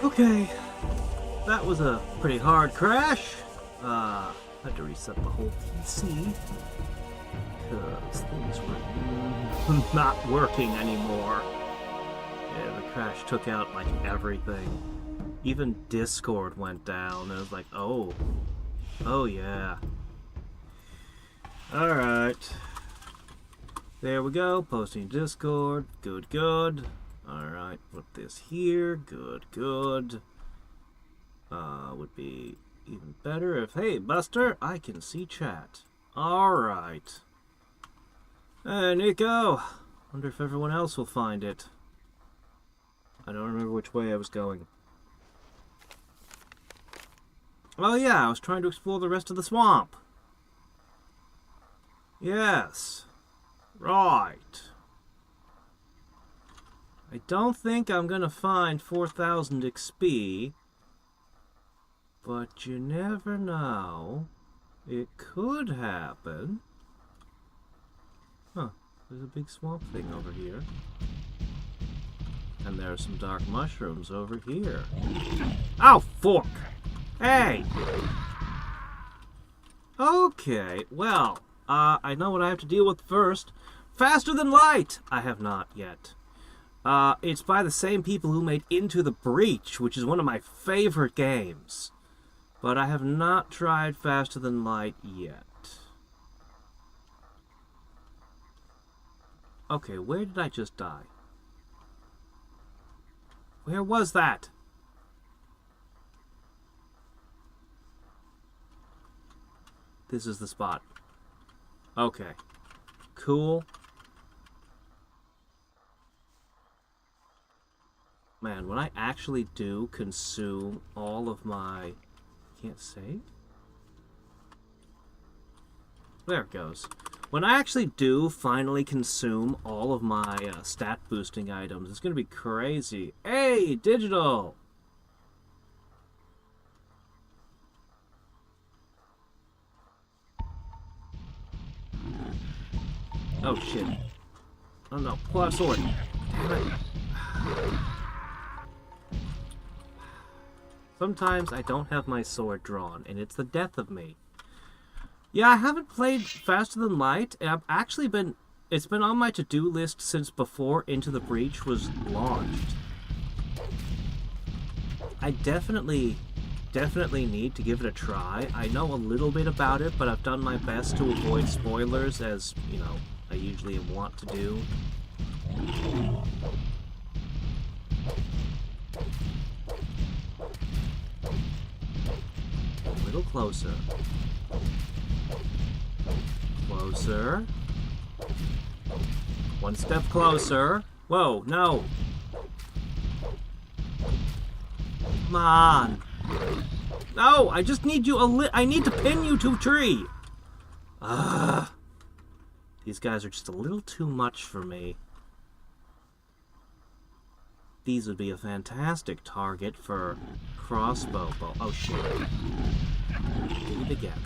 Okay, that was a pretty hard crash. Had to reset the whole PC because things were not working anymore. Yeah, the crash took out like everything. Even Discord went down. It was like, oh yeah. Alright. There we go, posting Discord. Good. Alright, put this here. Good. Would be even better if, hey, Buster, I can see chat. Alright. Hey, Nico. Wonder if everyone else will find it. I don't remember which way I was going. Oh yeah, I was trying to explore the rest of the swamp. Yes. Right. I don't think I'm gonna find 4,000 XP, but you never know. It could happen. Huh, there's a big swamp thing over here. And there are some dark mushrooms over here. Ow, fork! Hey! Okay, well, I know what I have to deal with first. Faster Than Light! I have not yet. It's by the same people who made Into the Breach, which is one of my favorite games. But I have not tried Faster Than Light yet. Okay, where did I just die? Where was that? This is the spot. Okay. Cool. Man, when I actually do consume all of my... Can't save? There it goes. When I actually do finally consume all of my stat boosting items, it's going to be crazy. Hey, digital! Oh shit. Oh no, pull out a sword. Damn it. Sometimes I don't have my sword drawn, and it's the death of me. Yeah, I haven't played Faster Than Light, and I've actually been... It's been on my to-do list since before Into the Breach was launched. I definitely need to give it a try. I know a little bit about it, but I've done my best to avoid spoilers, as, you know, I usually want to do. A little closer. Closer. One step closer. Whoa, no. Come on. No, I just need you I need to pin you to a tree. These guys are just a little too much for me. These would be a fantastic target for crossbow bow. Oh shit. Did it again.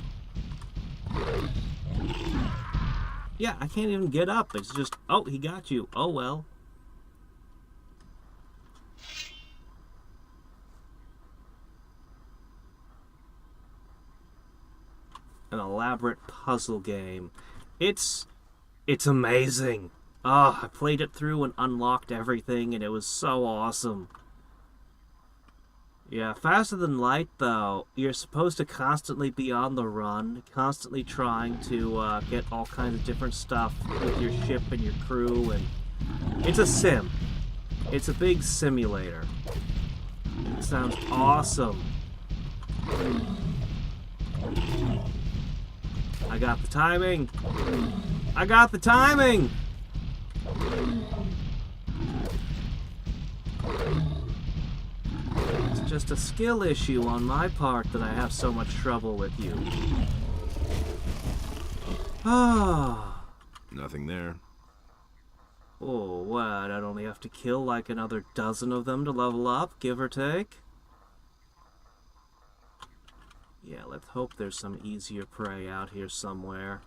Yeah, I can't even get up. It's just, oh, he got you. Oh well. An elaborate puzzle game. It's amazing. Oh, I played it through and unlocked everything, and it was so awesome. Yeah, Faster Than Light, though, you're supposed to constantly be on the run, constantly trying to get all kinds of different stuff with your ship and your crew, and it's a sim. It's a big simulator. It sounds awesome. I got the timing. I got the timing! It's just a skill issue on my part that I have so much trouble with you. Ah. Nothing there. Oh, what? I'd only have to kill like another dozen of them to level up, give or take? Yeah, let's hope there's some easier prey out here somewhere.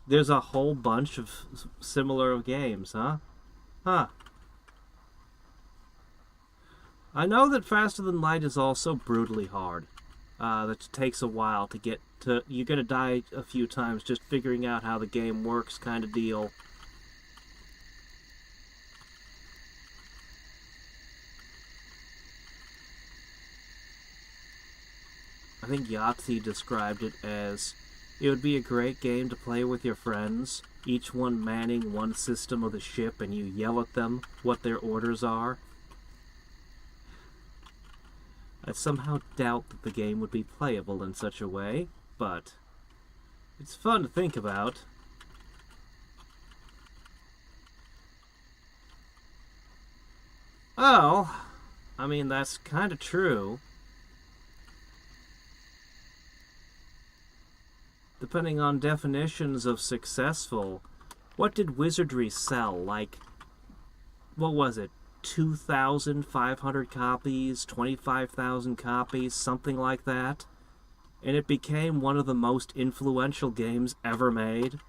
There's a whole bunch of similar games, huh? Huh. I know that Faster Than Light is also brutally hard. That takes a while to get to. You're gonna die a few times just figuring out how the game works, kind of deal. I think Yahtzee described it as, it would be a great game to play with your friends, each one manning one system of the ship, and you yell at them what their orders are. I somehow doubt that the game would be playable in such a way, but it's fun to think about. Well, I mean, that's kind of true. Depending on definitions of successful, what did Wizardry sell? Like, what was it? 2,500 copies, 25,000 copies, something like that. And it became one of the most influential games ever made.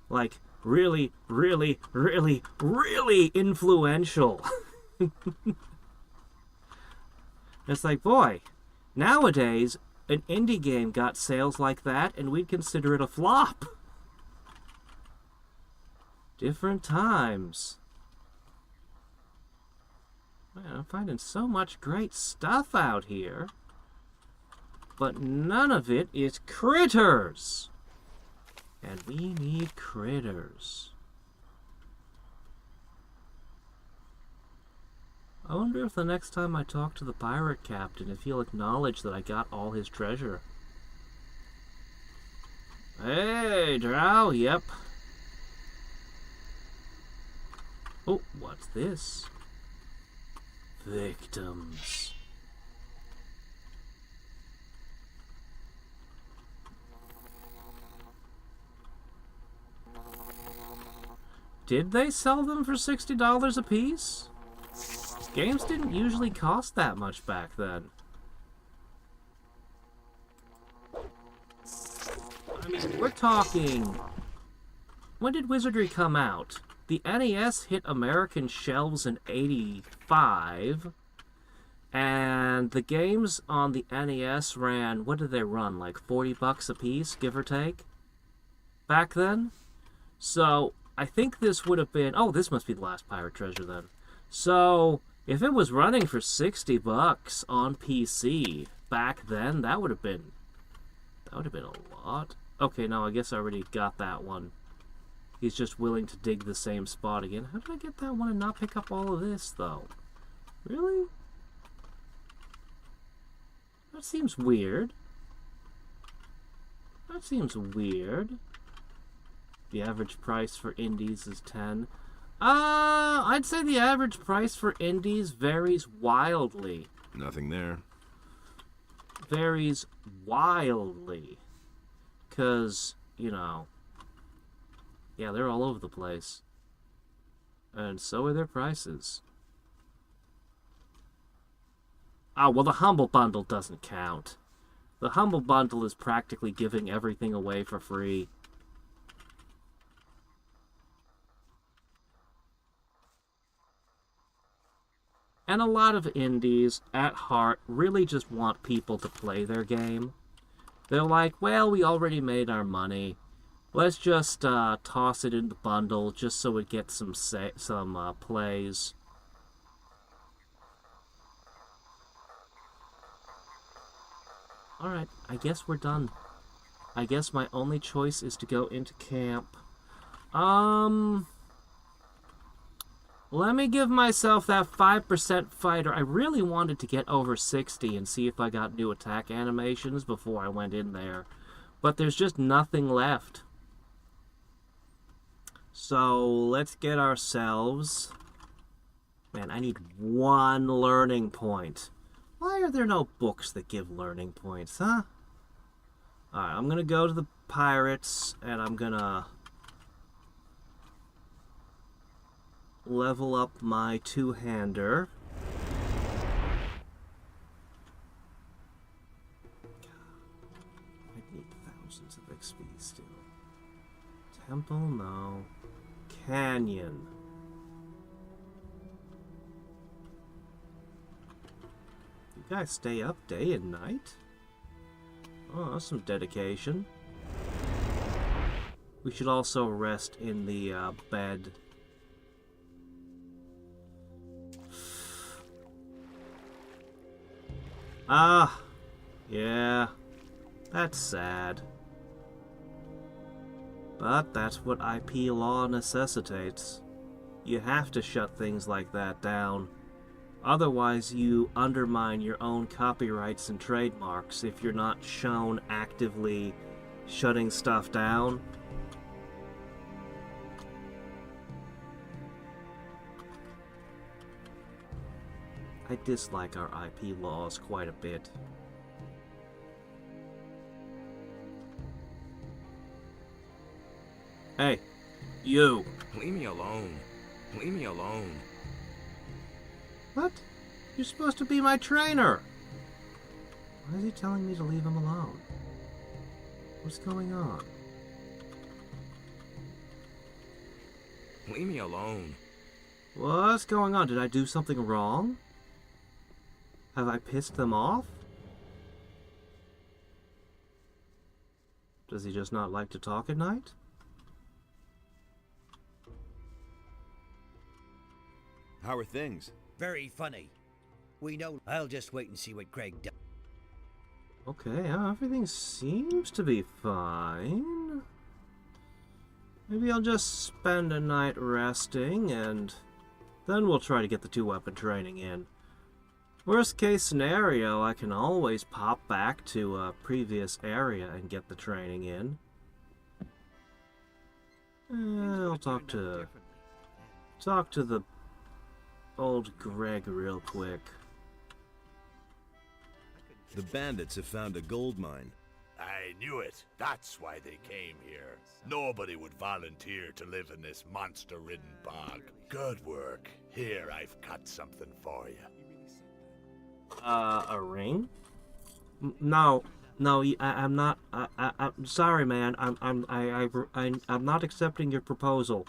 Like, really, really, really, really influential. It's like, boy, nowadays, an indie game got sales like that, and we'd consider it a flop. Different times. Man, I'm finding so much great stuff out here. But none of it is critters. And we need critters. I wonder if the next time I talk to the pirate captain, if he'll acknowledge that I got all his treasure. Hey, Drow, yep. Oh, what's this? Victims. Did they sell them for $60 a piece? Games didn't usually cost that much back then. I mean, we're talking... When did Wizardry come out? The NES hit American shelves in '85, and the games on the NES ran, what did they run, like $40 a piece, give or take, back then? So, I think this would have been, oh, this must be the last Pirate Treasure then. So, if it was running for $60 on PC back then, that would have been a lot. Okay, no, I guess I already got that one. He's just willing to dig the same spot again. How did I get that one and not pick up all of this, though? Really? That seems weird. That seems weird. The average price for indies is 10. I'd say the average price for indies varies wildly. Nothing there. Varies wildly. 'Cause, you know... Yeah, they're all over the place. And so are their prices. Oh, well, the Humble Bundle doesn't count. The Humble Bundle is practically giving everything away for free. And a lot of indies, at heart, really just want people to play their game. They're like, well, we already made our money. Let's just toss it in the bundle just so it gets some plays. Alright, I guess we're done. I guess my only choice is to go into camp. Let me give myself that 5% fighter. I really wanted to get over 60 and see if I got new attack animations before I went in there. But there's just nothing left. So, let's get ourselves... Man, I need 1 learning point. Why are there no books that give learning points, huh? Alright, I'm gonna go to the pirates, and I'm gonna... level up my two-hander. I need thousands of XP still. Temple? No. Canyon. You guys stay up day and night? Oh, that's some dedication. We should also rest in the bed. Ah, yeah, that's sad. But that's what IP law necessitates. You have to shut things like that down. Otherwise, you undermine your own copyrights and trademarks if you're not shown actively shutting stuff down. I dislike our IP laws quite a bit. Hey, you! Leave me alone. Leave me alone. What? You're supposed to be my trainer! Why is he telling me to leave him alone? What's going on? Leave me alone. What's going on? Did I do something wrong? Have I pissed them off? Does he just not like to talk at night? How are things? Very funny. We know. I'll just wait and see what Greg does. Okay, everything seems to be fine. Maybe I'll just spend a night resting, and then we'll try to get the 2-weapon training in. Worst case scenario, I can always pop back to a previous area and get the training in. I'll talk to the old Greg real quick. The bandits have found a gold mine. I knew it. That's why they came here. Nobody would volunteer to live in this monster-ridden bog. Good work. Here, I've cut something for you. A ring? No, I'm not. I'm sorry, man. I'm not accepting your proposal.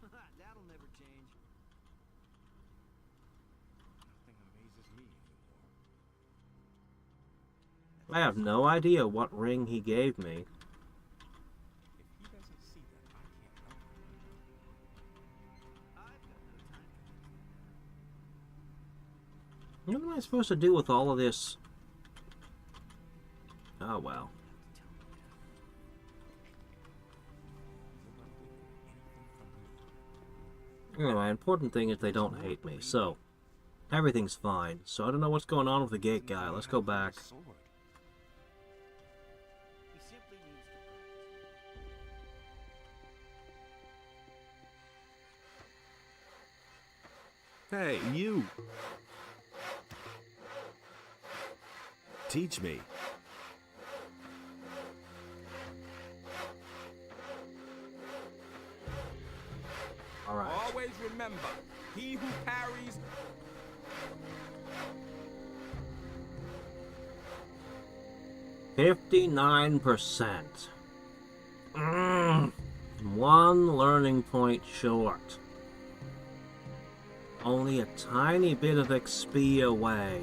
That'll never change. I have no idea what ring he gave me. What am I supposed to do with all of this? Oh, well. Anyway, important thing is they don't hate me, so everything's fine. So I don't know what's going on with the gate guy. Let's go back. Hey, you! Teach me. All right. Always remember, he who parries... 59%. One learning point short. Only a tiny bit of XP away.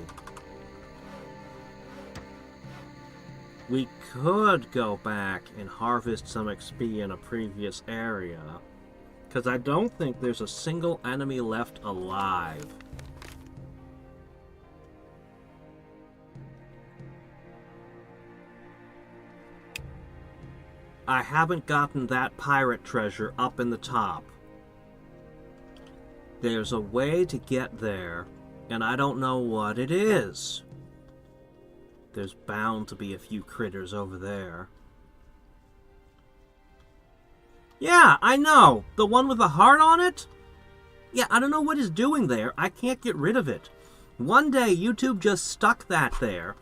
We could go back and harvest some XP in a previous area, because I don't think there's a single enemy left alive. I haven't gotten that pirate treasure up in the top. There's a way to get there, and I don't know what it is. There's bound to be a few critters over there. Yeah, I know! The one with the heart on it? Yeah, I don't know what it's doing there. I can't get rid of it. One day, YouTube just stuck that there,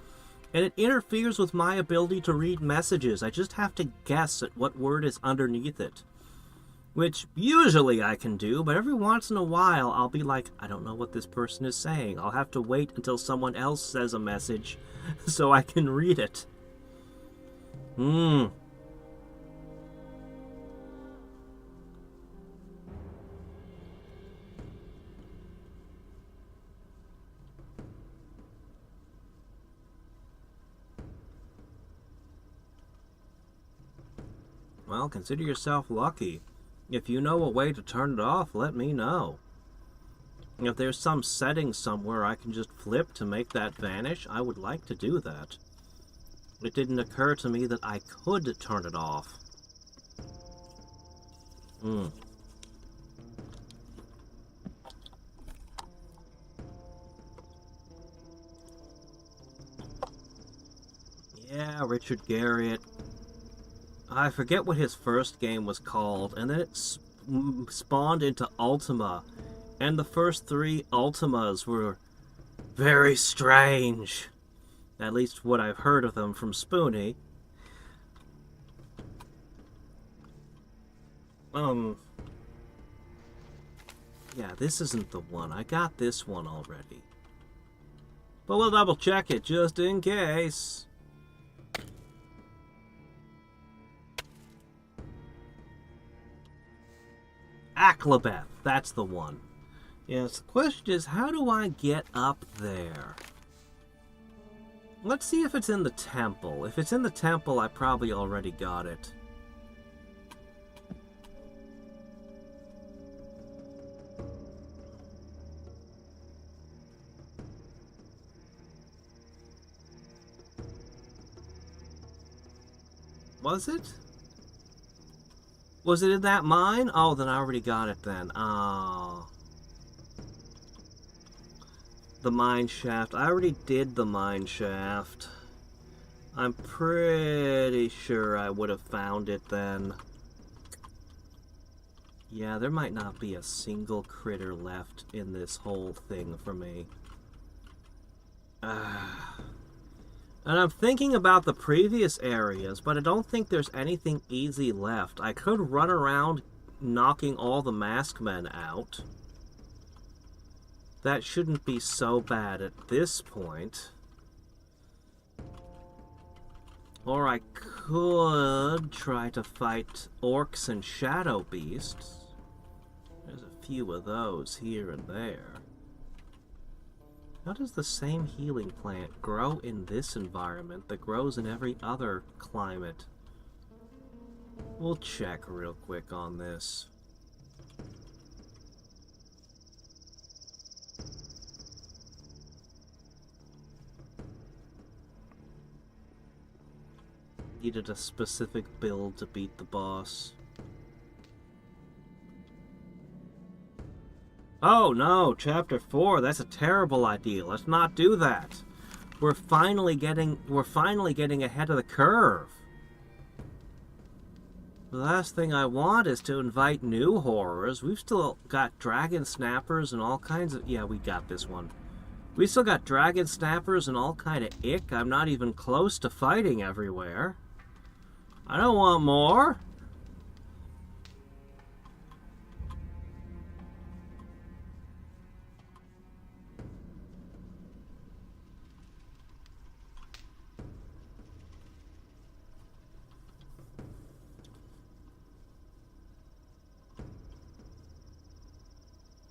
and it interferes with my ability to read messages. I just have to guess at what word is underneath it. Which usually I can do, but every once in a while I'll be like, I don't know what this person is saying. I'll have to wait until someone else says a message so I can read it. Well, consider yourself lucky. If you know a way to turn it off, let me know. If there's some setting somewhere I can just flip to make that vanish, I would like to do that. It didn't occur to me that I could turn it off. Yeah, Richard Garriott. I forget what his first game was called, and then it spawned into Ultima. And the first 3 Ultimas were very strange. At least what I've heard of them from Spoonie. Yeah, this isn't the one. I got this one already. But we'll double check it just in case. Aklabeth, that's the one. Yes, the question is, how do I get up there? Let's see if it's in the temple. If it's in the temple, I probably already got it. Was it? Was it in that mine? Oh, then I already got it then. Oh. The mine shaft. I already did the mine shaft. I'm pretty sure I would have found it then. Yeah, there might not be a single critter left in this whole thing for me. And I'm thinking about the previous areas, but I don't think there's anything easy left. I could run around knocking all the maskmen out. That shouldn't be so bad at this point. Or I could try to fight orcs and shadow beasts. There's a few of those here and there. How does the same healing plant grow in this environment that grows in every other climate? We'll check real quick on this. Needed a specific build to beat the boss. Oh no, Chapter 4, that's a terrible idea. Let's not do that. We're finally getting ahead of the curve. The last thing I want is to invite new horrors. We've still got dragon snappers and all kinds of... Yeah, we got this one. We still got dragon snappers and all kind of ick. I'm not even close to fighting everywhere. I don't want more.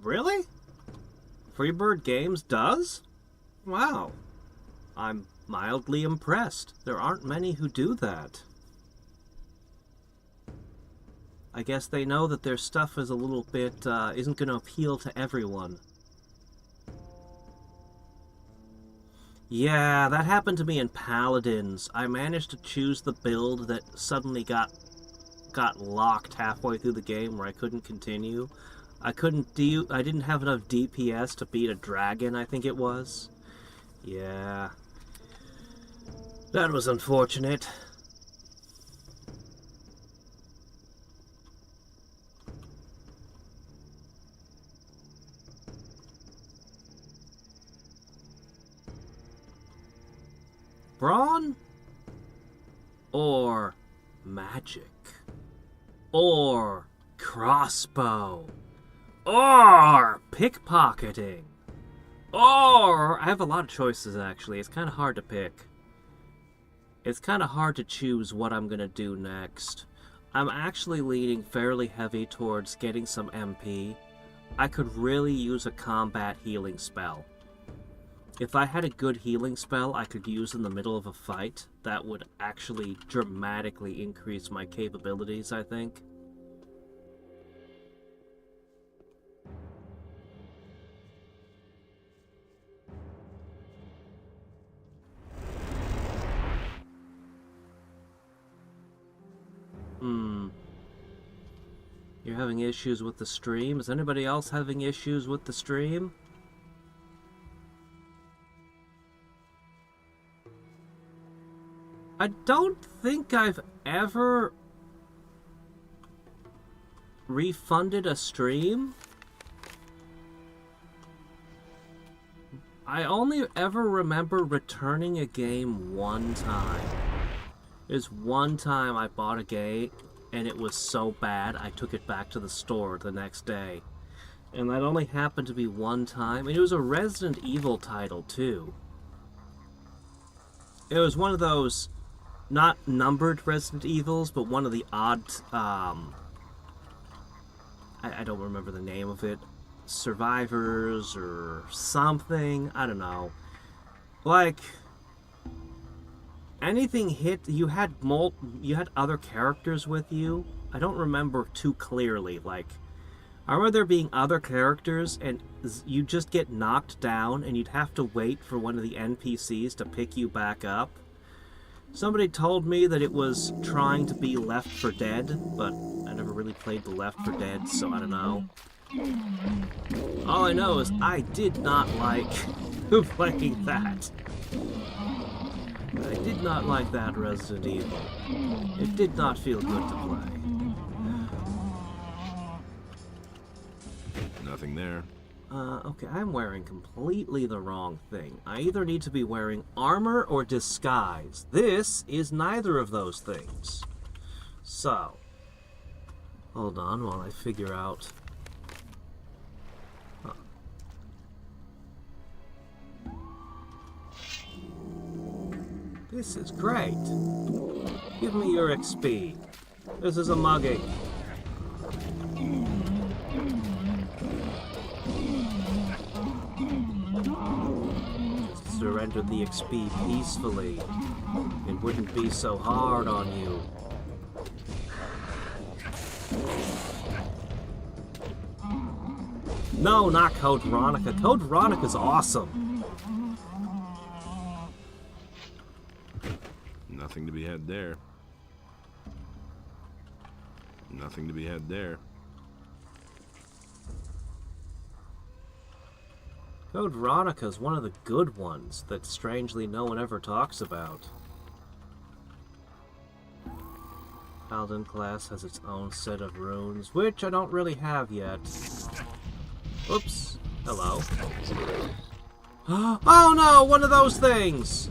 Really? Freebird Games does? Wow. I'm mildly impressed. There aren't many who do that. I guess they know that their stuff is a little bit, isn't going to appeal to everyone. Yeah, that happened to me in Paladins. I managed to choose the build that suddenly got locked halfway through the game where I couldn't continue. I didn't have enough DPS to beat a dragon, I think it was. Yeah. That was unfortunate. Brawn? Or magic? Or crossbow? Or pickpocketing? Or... I have a lot of choices, actually. It's kind of hard to pick. It's kind of hard to choose what I'm going to do next. I'm actually leaning fairly heavy towards getting some MP. I could really use a combat healing spell. If I had a good healing spell I could use in the middle of a fight, that would actually dramatically increase my capabilities, I think. You're having issues with the stream? Is anybody else having issues with the stream? I don't think I've ever refunded a stream. I only ever remember returning a game one time. There's one time I bought a game and it was so bad I took it back to the store the next day. And that only happened to be one time. And it was a Resident Evil title too. It was one of those not numbered Resident Evils, but one of the odd, I don't remember the name of it, Survivors or something, I don't know. Like, anything hit, you had other characters with you. I don't remember too clearly, like, I remember there being other characters and you just get knocked down and you'd have to wait for one of the NPCs to pick you back up. Somebody told me that it was trying to be Left 4 Dead, but I never really played the Left 4 Dead, so I don't know. All I know is I did not like playing that. I did not like that Resident Evil. It did not feel good to play. Nothing there. Okay, I'm wearing completely the wrong thing. I either need to be wearing armor or disguise. This is neither of those things. So, hold on while I figure out. This is great. Give me your XP. This is a mugging. Just surrender the XP peacefully. It wouldn't be so hard on you. No, not Code Veronica. Code Veronica's awesome. Nothing to be had there. Nothing to be had there. Code Veronica is one of the good ones that strangely no one ever talks about. Paladin class has its own set of runes, which I don't really have yet. Oops. Hello. Oh no! One of those things!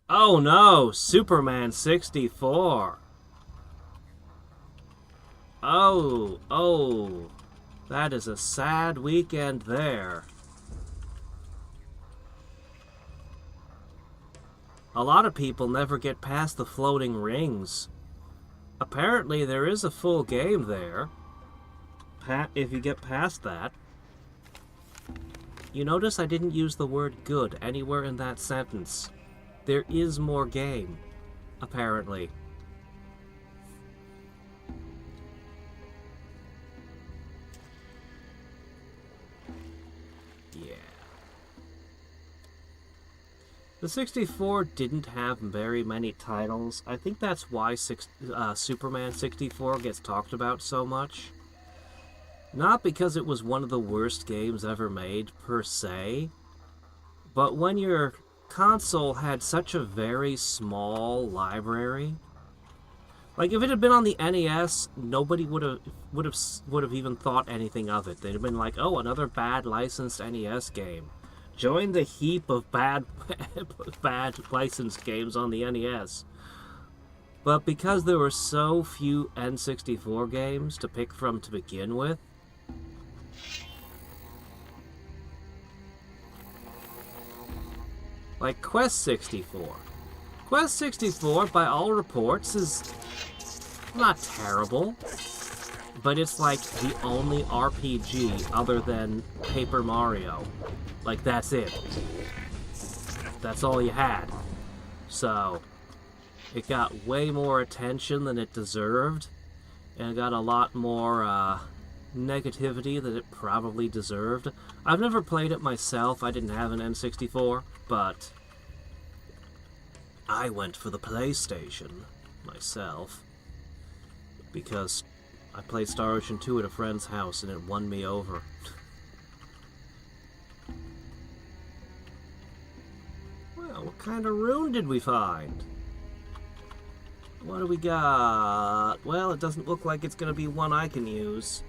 Oh no! Superman 64! Oh, that is a sad weekend there. A lot of people never get past the floating rings. Apparently there is a full game there. If you get past that. You notice I didn't use the word good anywhere in that sentence. There is more game, apparently. Yeah. The 64 didn't have very many titles. I think that's why Superman 64 gets talked about so much. Not because it was one of the worst games ever made, per se, but when your console had such a very small library. Like, if it had been on the NES, nobody would have even thought anything of it. They'd have been like, oh, another bad licensed NES game. Join the heap of bad licensed games on the NES. But because there were so few N64 games to pick from to begin with, like Quest 64. Quest 64, by all reports, is Not terrible. But it's like the only RPG other than Paper Mario. Like, that's it. That's all you had. So, it got way more attention than it deserved. And it got a lot more, negativity than it probably deserved. I've never played it myself. I didn't have an N64. But I went for the PlayStation myself. Because I played Star Ocean 2 at a friend's house and it won me over. Well, what kind of rune did we find? What do we got? Well, it doesn't look like it's going to be one I can use.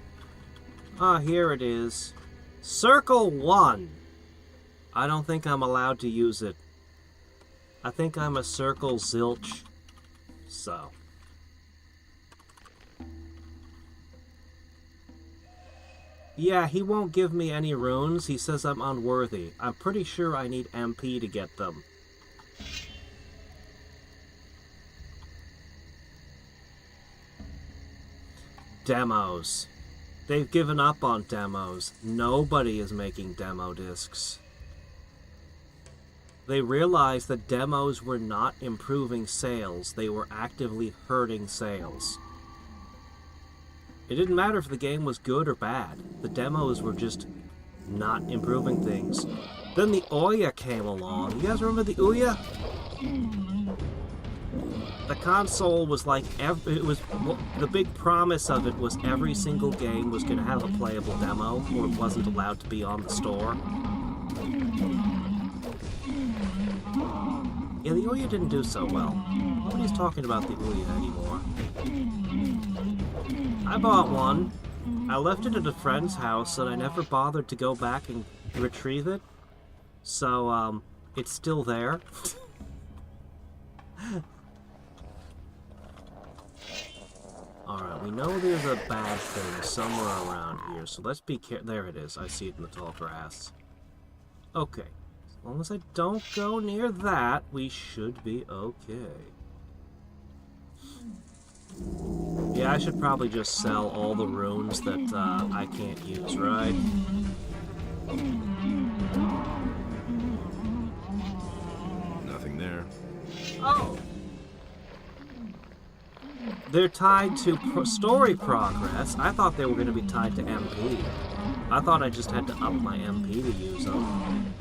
Ah, here it is. Circle 1. I don't think I'm allowed to use it. I think I'm a circle zilch. So. Yeah, he won't give me any runes. He says I'm unworthy. I'm pretty sure I need MP to get them. Demos. They've given up on demos. Nobody is making demo discs. They realized that demos were not improving sales. They were actively hurting sales. It didn't matter if the game was good or bad. The demos were just not improving things. Then the Ouya came along. You guys remember the Ouya? The console was like, the big promise of it was every single game was going to have a playable demo, or it wasn't allowed to be on the store. Yeah, the Ouya didn't do so well. Nobody's talking about the Ouya anymore. I bought one. I left it at a friend's house, and I never bothered to go back and retrieve it. So, it's still there. Alright, we know there's a bad thing somewhere around here, so let's be careful. There it is. I see it in the tall grass. Okay. As long as I don't go near that, we should be okay. Yeah, I should probably just sell all the runes that I can't use, right? Nothing there. Oh! They're tied to story progress. I thought they were going to be tied to MP. I thought I just had to up my MP to use them.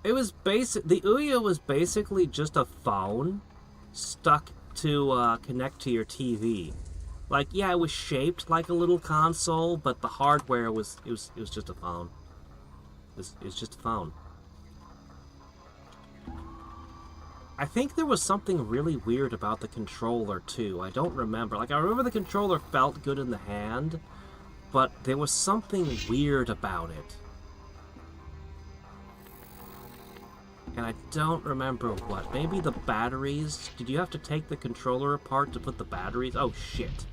It was the Ouya was basically just a phone stuck to connect to your TV. Like, yeah, it was shaped like a little console, but the hardware was just a phone. It was just a phone. I think there was something really weird about the controller too. I don't remember. Like, I remember the controller felt good in the hand, but there was something weird about it. And I don't remember what. Maybe the batteries? Did you have to take the controller apart to put the batteries? Oh, shit.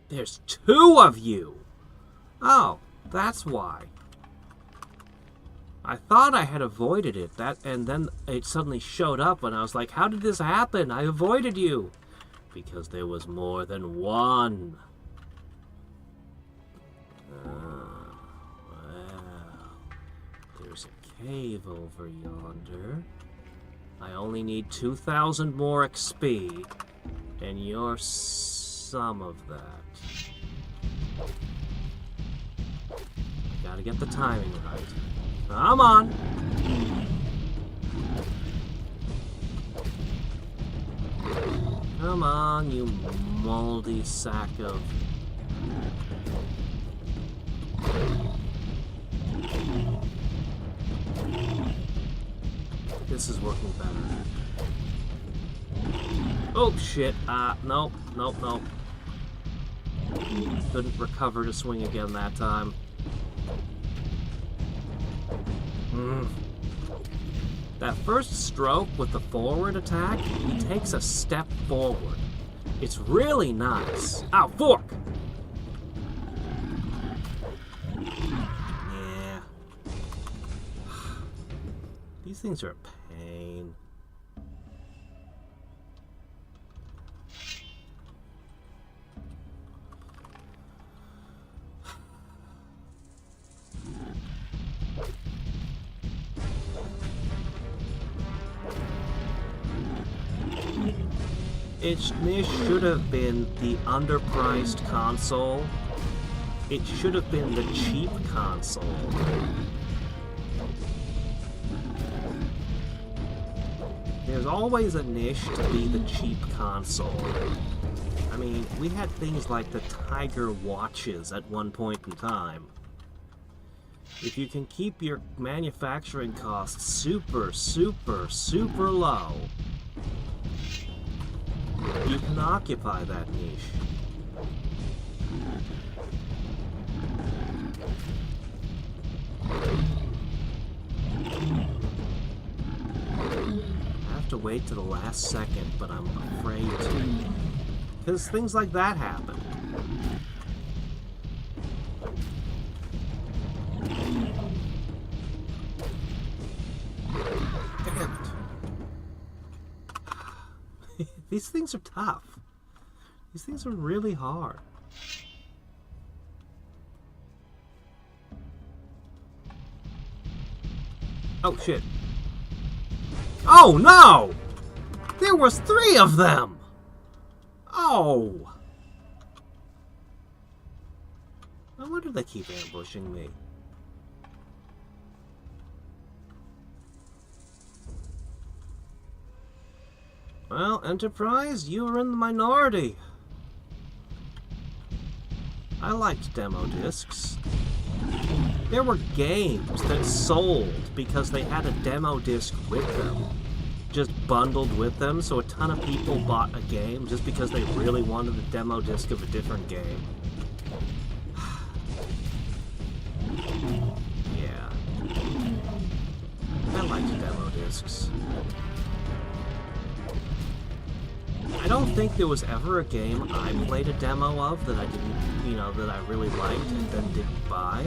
There's 2 of you! Oh, that's why. I thought I had avoided it, and then it suddenly showed up, and I was like, how did this happen? I avoided you! Because there was more than one. Well, there's a cave over yonder. I only need 2,000 more XP, and you're some of that. Gotta get the timing right. Come on! Come on, you moldy sack of... This is working better. Oh, shit. Nope. Couldn't recover to swing again that time. That first stroke with the forward attack, he takes a step forward. It's really nice. Ow, fork! Yeah. These things are a pain. This should have been the underpriced console. It should have been the cheap console. There's always a niche to be the cheap console. I mean, we had things like the Tiger watches at one point in time. If you can keep your manufacturing costs super, super, super low, you can occupy that niche. I have to wait to the last second, but I'm afraid to. Because things like that happen. Damn it. These things are tough. These things are really hard. Oh, shit. Oh, no! There was 3 of them! Oh! No wonder they keep ambushing me. Well, Enterprise, you were in the minority. I liked demo discs. There were games that sold because they had a demo disc with them. Just bundled with them, so a ton of people bought a game just because they really wanted a demo disc of a different game. Yeah. I liked demo discs. I don't think there was ever a game I played a demo of that I didn't, that I really liked and then didn't buy.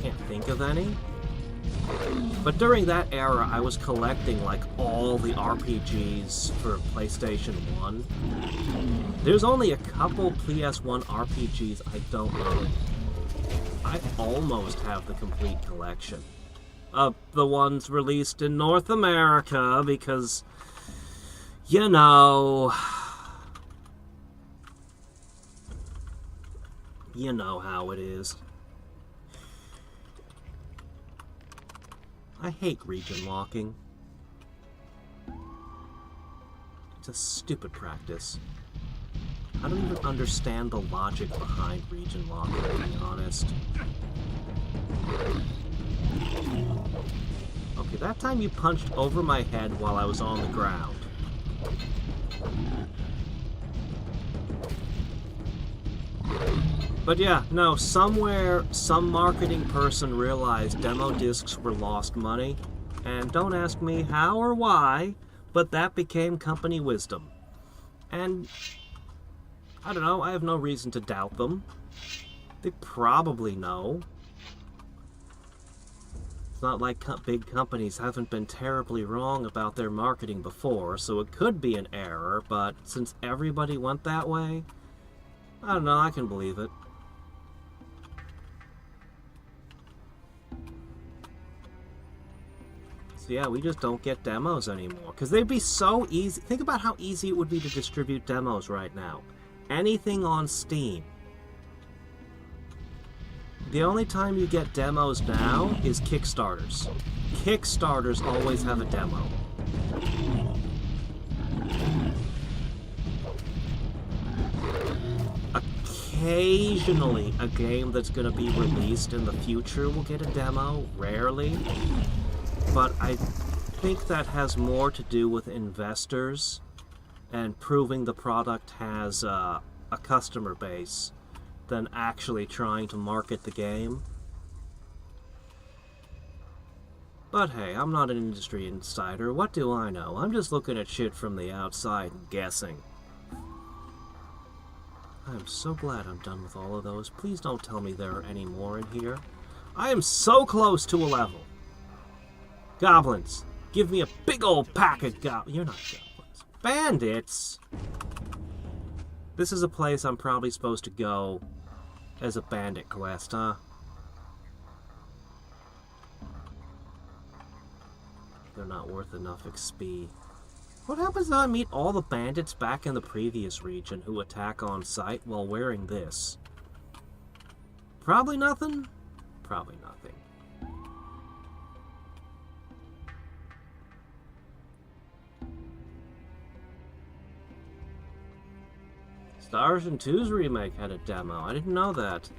Can't think of any. But during that era, I was collecting like all the RPGs for PlayStation 1. There's only a couple PS1 RPGs I don't own. I almost have the complete collection of the ones released in North America because, you know how it is. I hate region locking. It's a stupid practice. I don't even understand the logic behind region locking, to be honest. Okay, that time you punched over my head while I was on the ground. But yeah, no, somewhere, some marketing person realized demo discs were lost money, and don't ask me how or why, but that became company wisdom. And, I don't know, I have no reason to doubt them. They probably know. It's not like big companies haven't been terribly wrong about their marketing before, so it could be an error, but since everybody went that way, I don't know, I can believe it. So yeah, we just don't get demos anymore. Because they'd be so easy. Think about how easy it would be to distribute demos right now. Anything on Steam. The only time you get demos now is Kickstarters. Kickstarters always have a demo. Occasionally, a game that's going to be released in the future will get a demo. Rarely. But I think that has more to do with investors and proving the product has a customer base than actually trying to market the game. But hey, I'm not an industry insider. What do I know? I'm just looking at shit from the outside and guessing. I'm so glad I'm done with all of those. Please don't tell me there are any more in here. I am so close to a level. Goblins, give me a big old pack of goblins. You're not goblins. Bandits! This is a place I'm probably supposed to go as a bandit quest, huh? They're not worth enough XP. What happens if I meet all the bandits back in the previous region who attack on sight while wearing this? Probably nothing? Probably nothing. Star Ocean 2's remake had a demo. I didn't know that.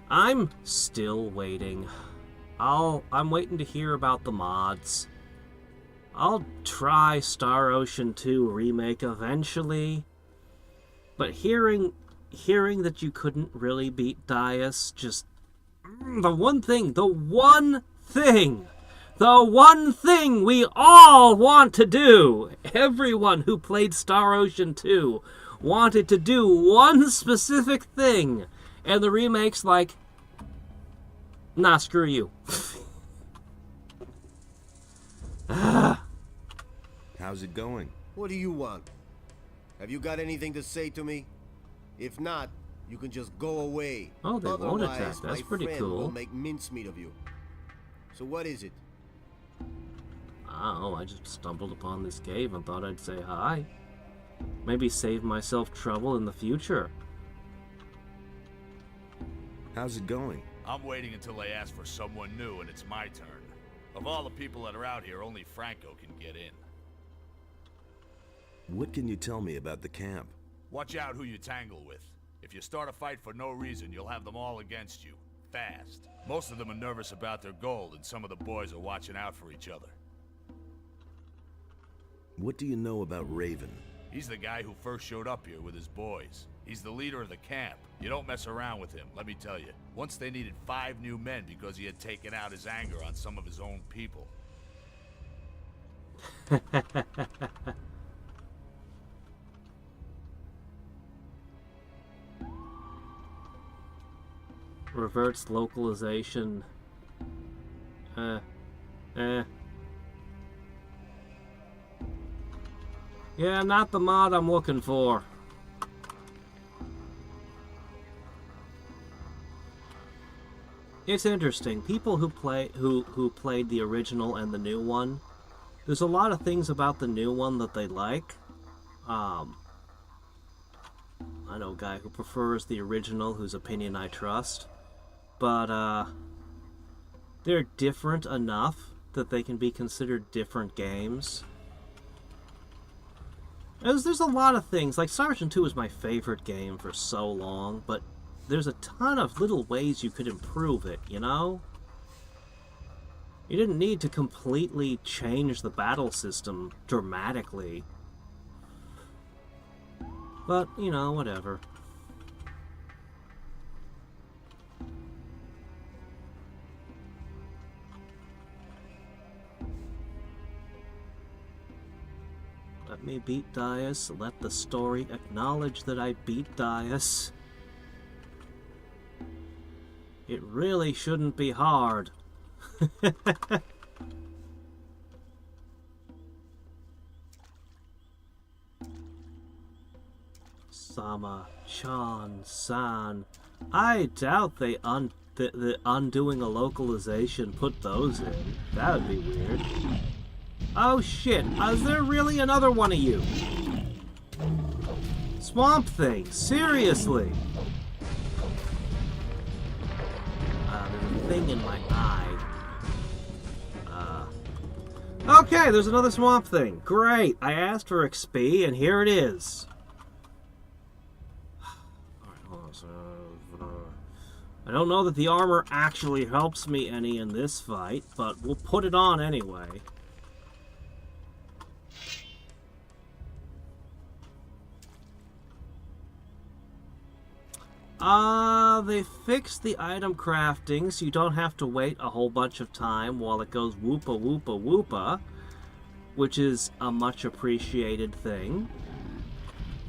I'm still waiting. I'm waiting to hear about the mods. I'll try Star Ocean 2 remake eventually. But hearing that you couldn't really beat Dias, just the one thing we all want to do. Everyone who played Star Ocean 2 wanted to do one specific thing. And the remake's like, nah, screw you. How's it going? What do you want? Have you got anything to say to me? If not, you can just go away. Oh, they won't attack. Otherwise, That's my pretty friend cool. will make mincemeat of you. So what is it? Oh, I just stumbled upon this cave and thought I'd say hi. Maybe save myself trouble in the future. How's it going? I'm waiting until they ask for someone new and it's my turn. Of all the people that are out here, only Franco can get in. What can you tell me about the camp? Watch out who you tangle with. If you start a fight for no reason, you'll have them all against you. Fast. Most of them are nervous about their gold, and some of the boys are watching out for each other. What do you know about Raven? He's the guy who first showed up here with his boys. He's the leader of the camp. You don't mess around with him, let me tell you. Once they needed 5 new men because he had taken out his anger on some of his own people. Reverts localization. Yeah, not the mod I'm looking for. It's interesting. People who played the original and the new one, there's a lot of things about the new one that they like. I know a guy who prefers the original, whose opinion I trust. But, they're different enough that they can be considered different games. There's a lot of things, like Star Ocean 2 was my favorite game for so long, but there's a ton of little ways you could improve it, you know? You didn't need to completely change the battle system dramatically. But, you know, whatever. Let me beat Dias. Let the story acknowledge that I beat Dias. It really shouldn't be hard. Sama, Chan, San. I doubt they the undoing a localization put those in. That would be weird. Oh shit, is there really another one of you? Swamp Thing, seriously? There's a thing in my eye. Okay, there's another Swamp Thing. Great, I asked for XP, and here it is. Alright, hold on. So, I don't know that the armor actually helps me any in this fight, but we'll put it on anyway. They fixed the item crafting so you don't have to wait a whole bunch of time while it goes whoopa whoopa whoopa, which is a much appreciated thing.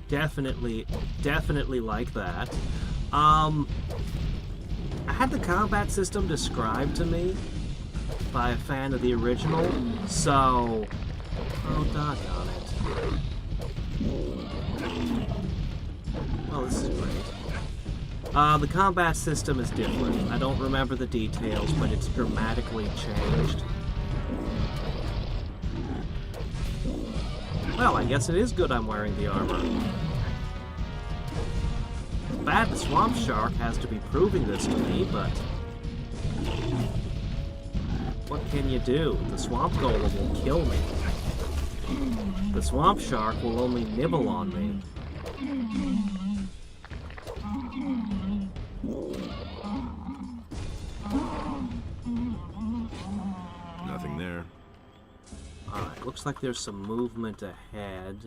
Definitely like that. I had the combat system described to me by a fan of the original, so... Oh, doggone it. Oh, this is great. The combat system is different. I don't remember the details, but it's dramatically changed. Well, I guess it is good I'm wearing the armor. Bad the swamp shark has to be proving this to me, but... what can you do? The swamp golem will kill me. The swamp shark will only nibble on me. Nothing there. Alright, looks like there's some movement ahead.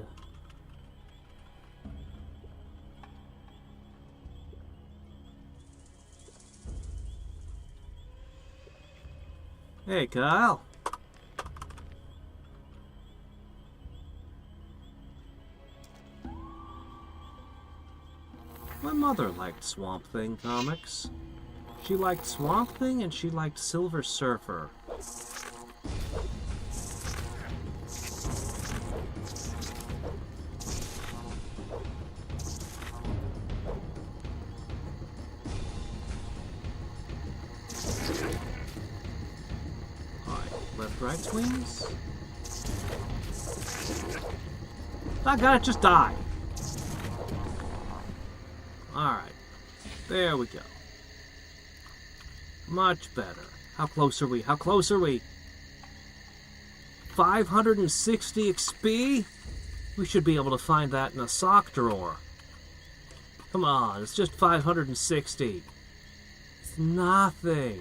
Hey, Kyle. My mother liked Swamp Thing comics. She liked Swamp Thing and she liked Silver Surfer. Right swings? I gotta just die. Alright. There we go. Much better. How close are we? How close are we? 560 XP? We should be able to find that in a sock drawer. Come on, it's just 560. It's nothing.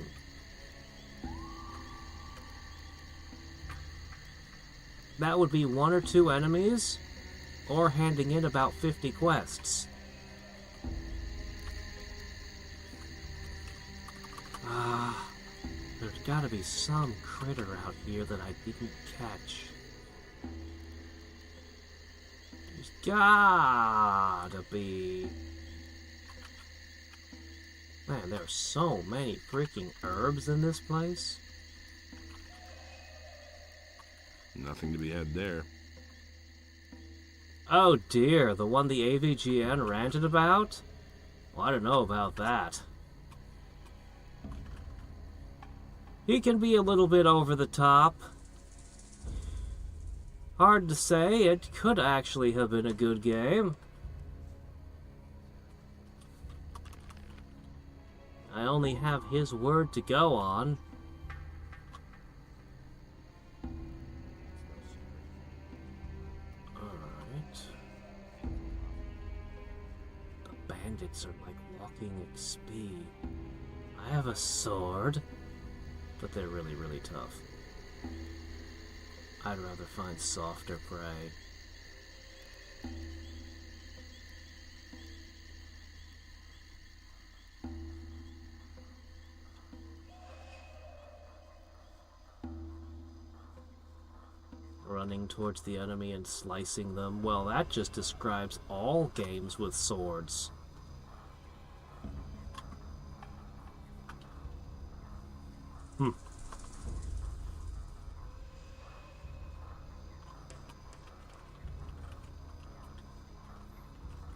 That would be 1 or 2 enemies, or handing in about 50 quests. There's gotta be some critter out here that I didn't catch. There's gotta be... Man, there are so many freaking herbs in this place. Nothing to be had there. Oh dear, the one the AVGN ranted about? Well, I don't know about that. He can be a little bit over the top. Hard to say, it could actually have been a good game. I only have his word to go on. Bandits are like walking XP. I have a sword, but they're really, really tough. I'd rather find softer prey. Running towards the enemy and slicing them, well, that just describes all games with swords.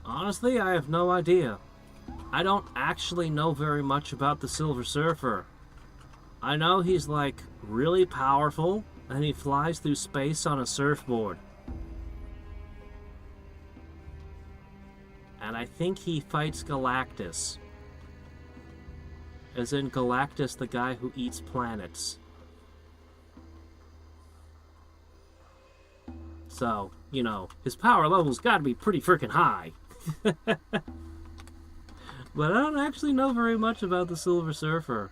Honestly, I have no idea. I don't actually know very much about the Silver Surfer. I know he's like really powerful and he flies through space on a surfboard. And I think he fights Galactus. As in Galactus, the guy who eats planets. So, you know, his power level's gotta be pretty freaking high. But I don't actually know very much about the Silver Surfer.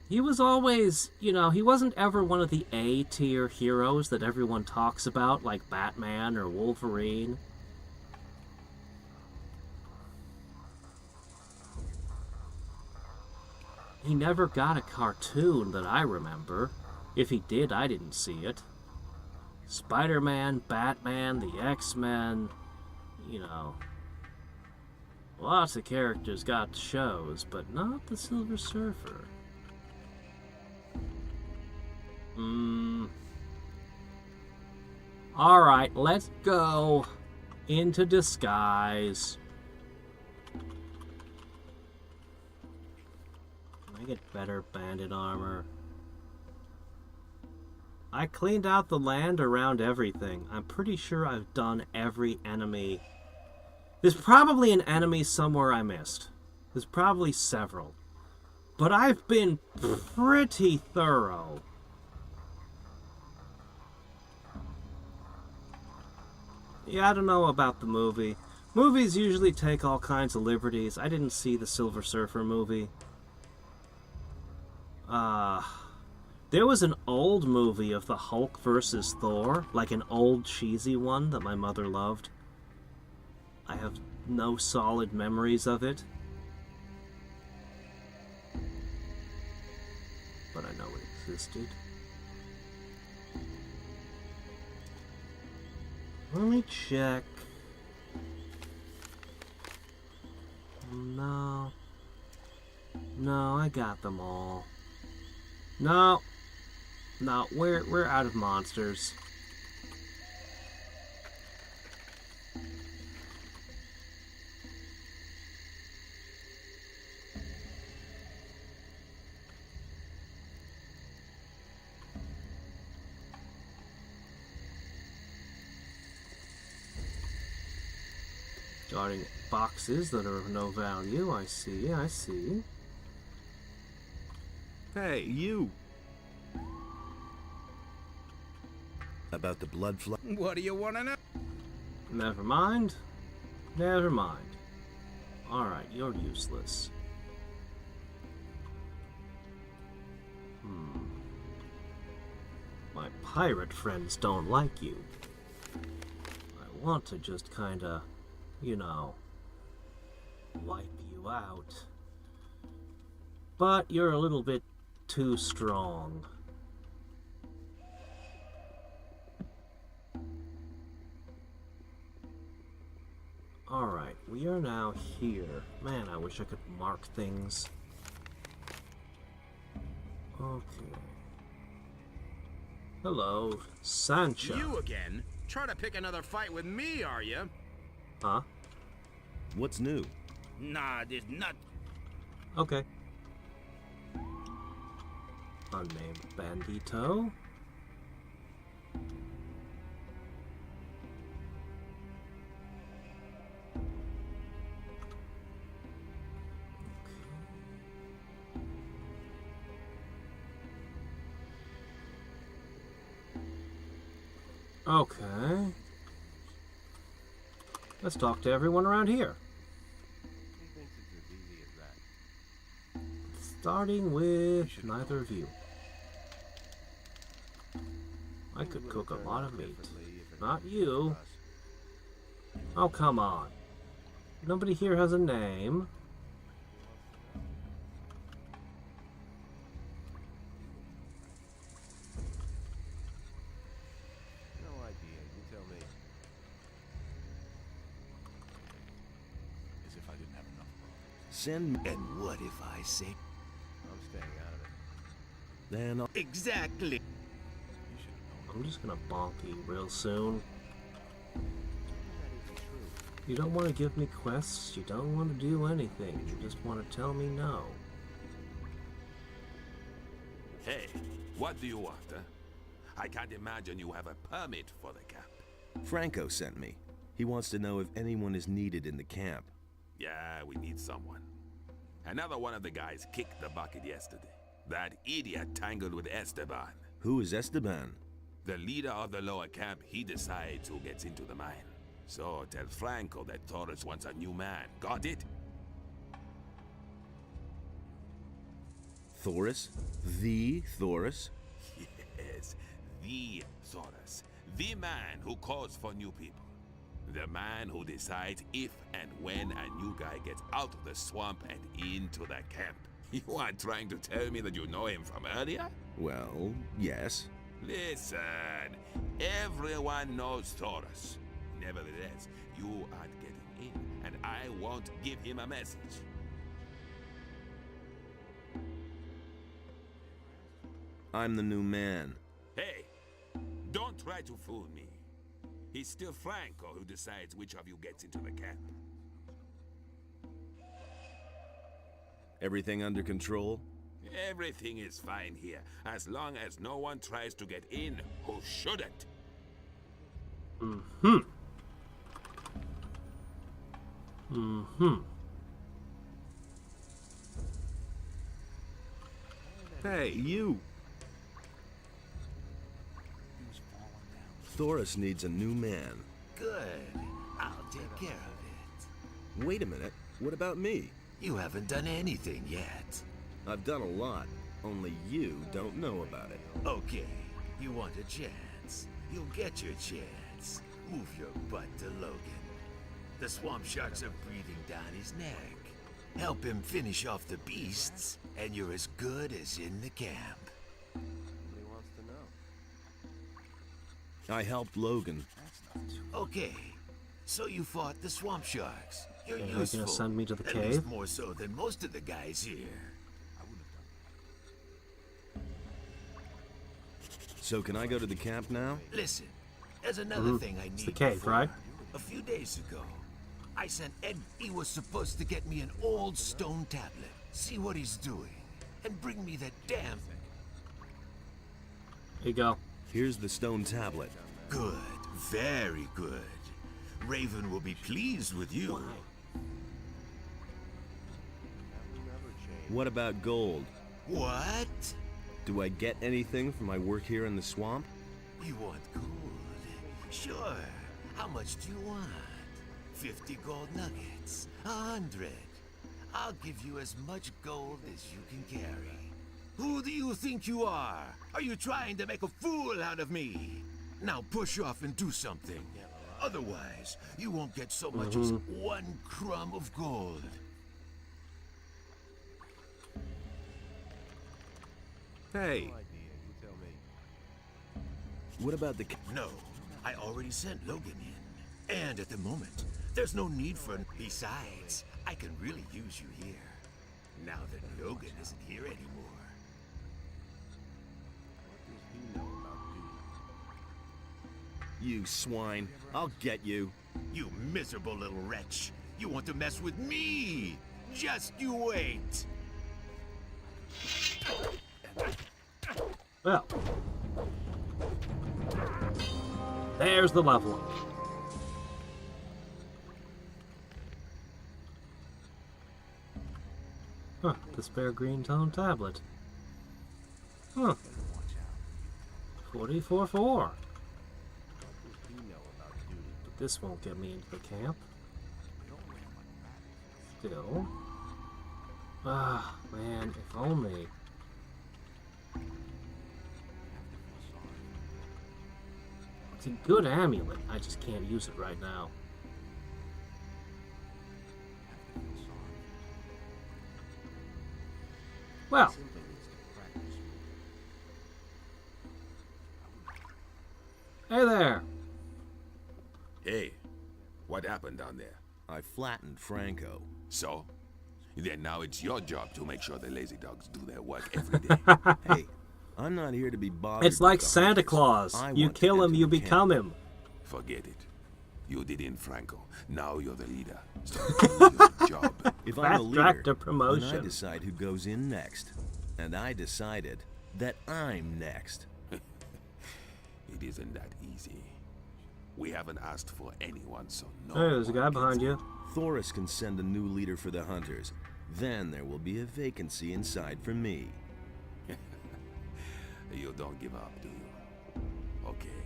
He was always, you know, he wasn't ever one of the A-tier heroes that everyone talks about, like Batman or Wolverine. He never got a cartoon that I remember. If he did, I didn't see it. Spider-Man, Batman, the X-Men, you know. Lots of characters got shows, but not the Silver Surfer. Alright, let's go into disguise. Can I get better bandit armor? I cleaned out the land around everything. I'm pretty sure I've done every enemy. There's probably an enemy somewhere I missed. There's probably several. But I've been pretty thorough. Yeah, I don't know about the movie. Movies usually take all kinds of liberties. I didn't see the Silver Surfer movie. There was an old movie of the Hulk versus Thor, like an old cheesy one that my mother loved. I have no solid memories of it. But I know it existed. Let me check. No. No, I got them all. No. No, we're out of monsters. Guarding boxes that are of no value. I see, I see. Hey, you! About the blood flow. What do you want to know? Never mind. Never mind. Alright, you're useless. My pirate friends don't like you. I want to just kinda, you know, wipe you out. But you're a little bit too strong. Alright, we are now here. Man, I wish I could mark things. Okay. Hello, Sancho. You again? Try to pick another fight with me, are you? Huh? What's new? Nah, there's not. Okay. Unnamed bandito. Okay. Let's talk to everyone around here. Starting with neither of you. I could cook a lot of meat. Not you. Oh, come on. Nobody here has a name. No idea. You tell me. As if I didn't have enough problems. Send. And what if I say? I'm staying out of it. Then I'll... Exactly. You should have known. I'm just gonna bonk you real soon. You don't want to give me quests, you don't want to do anything, you just want to tell me no. Hey, what do you want, huh? I can't imagine you have a permit for the camp. Franco sent me. He wants to know if anyone is needed in the camp. Yeah, we need someone. Another one of the guys kicked the bucket yesterday. That idiot tangled with Esteban. Who is Esteban? The leader of the lower camp, he decides who gets into the mine. So tell Franco that Torres wants a new man. Got it? Thoris? The Thoris? Yes, the Torres. The man who calls for new people. The man who decides if and when a new guy gets out of the swamp and into the camp. You aren't trying to tell me that you know him from earlier? Well, yes. Listen, everyone knows Taurus. Nevertheless, you aren't getting in, and I won't give him a message. I'm the new man. Hey, don't try to fool me. He's still Franco who decides which of you gets into the camp. Everything under control? Everything is fine here, as long as no one tries to get in who shouldn't. Hey, you! Thoris needs a new man. Good. I'll take care of it. Wait a minute, what about me? You haven't done anything yet. I've done a lot, only you don't know about it. Okay, you want a chance. You'll get your chance. Move your butt to Logan. The swamp sharks are breathing down his neck. Help him finish off the beasts, and you're as good as in the camp. I helped Logan. Okay, so you fought the swamp sharks. You're Okay, you're useful. gonna send me to the At cave? least more so than most of the guys here. So can I go to the camp now? Listen, there's another thing I need. It's the cave, before. right? A few days ago, I sent Ed. He was supposed to get me an old stone tablet, see what he's doing, and bring me that damn. Here you go. Here's the stone tablet. Good, very good. Raven will be pleased with you. What about gold? What? Do I get anything for my work here in the swamp? You want gold? Sure. How much do you want? 50 gold nuggets? 100? I'll give you as much gold as you can carry. Who do you think you are? Are you trying to make a fool out of me? Now push off and do something. Otherwise, you won't get so much as one crumb of gold. Hey! What about the... No, I already sent Logan in. And at the moment, there's no need for... Besides, I can really use you here. Now that Logan isn't here anymore. You swine. I'll get you. You miserable little wretch. You want to mess with me? Just you wait. Well. There's the level. Huh, the spare green tone tablet. Huh. 44-4. But this won't get me into the camp. Still. Ah, man, if only. It's a good amulet, I just can't use it right now. Well. Hey there. Hey, what happened down there? I flattened Franco. So? Then now it's your job to make sure the lazy dogs do their work every day. Hey, I'm not here to be bothered. It's like with the Santa hunters. Claus. I You want to kill him, enter you the camp. become him. Forget it. You did in Franco. Now you're the leader. Start doing your job. If I'm the Fast track leader, to then promotion. I decide who goes in next. And I decided that I'm next. It isn't that easy. We haven't asked for anyone, so no. Hey, there's a guy one behind gets you. Thoris can send a new leader for the hunters. Then there will be a vacancy inside for me. You don't give up, do you? Okay.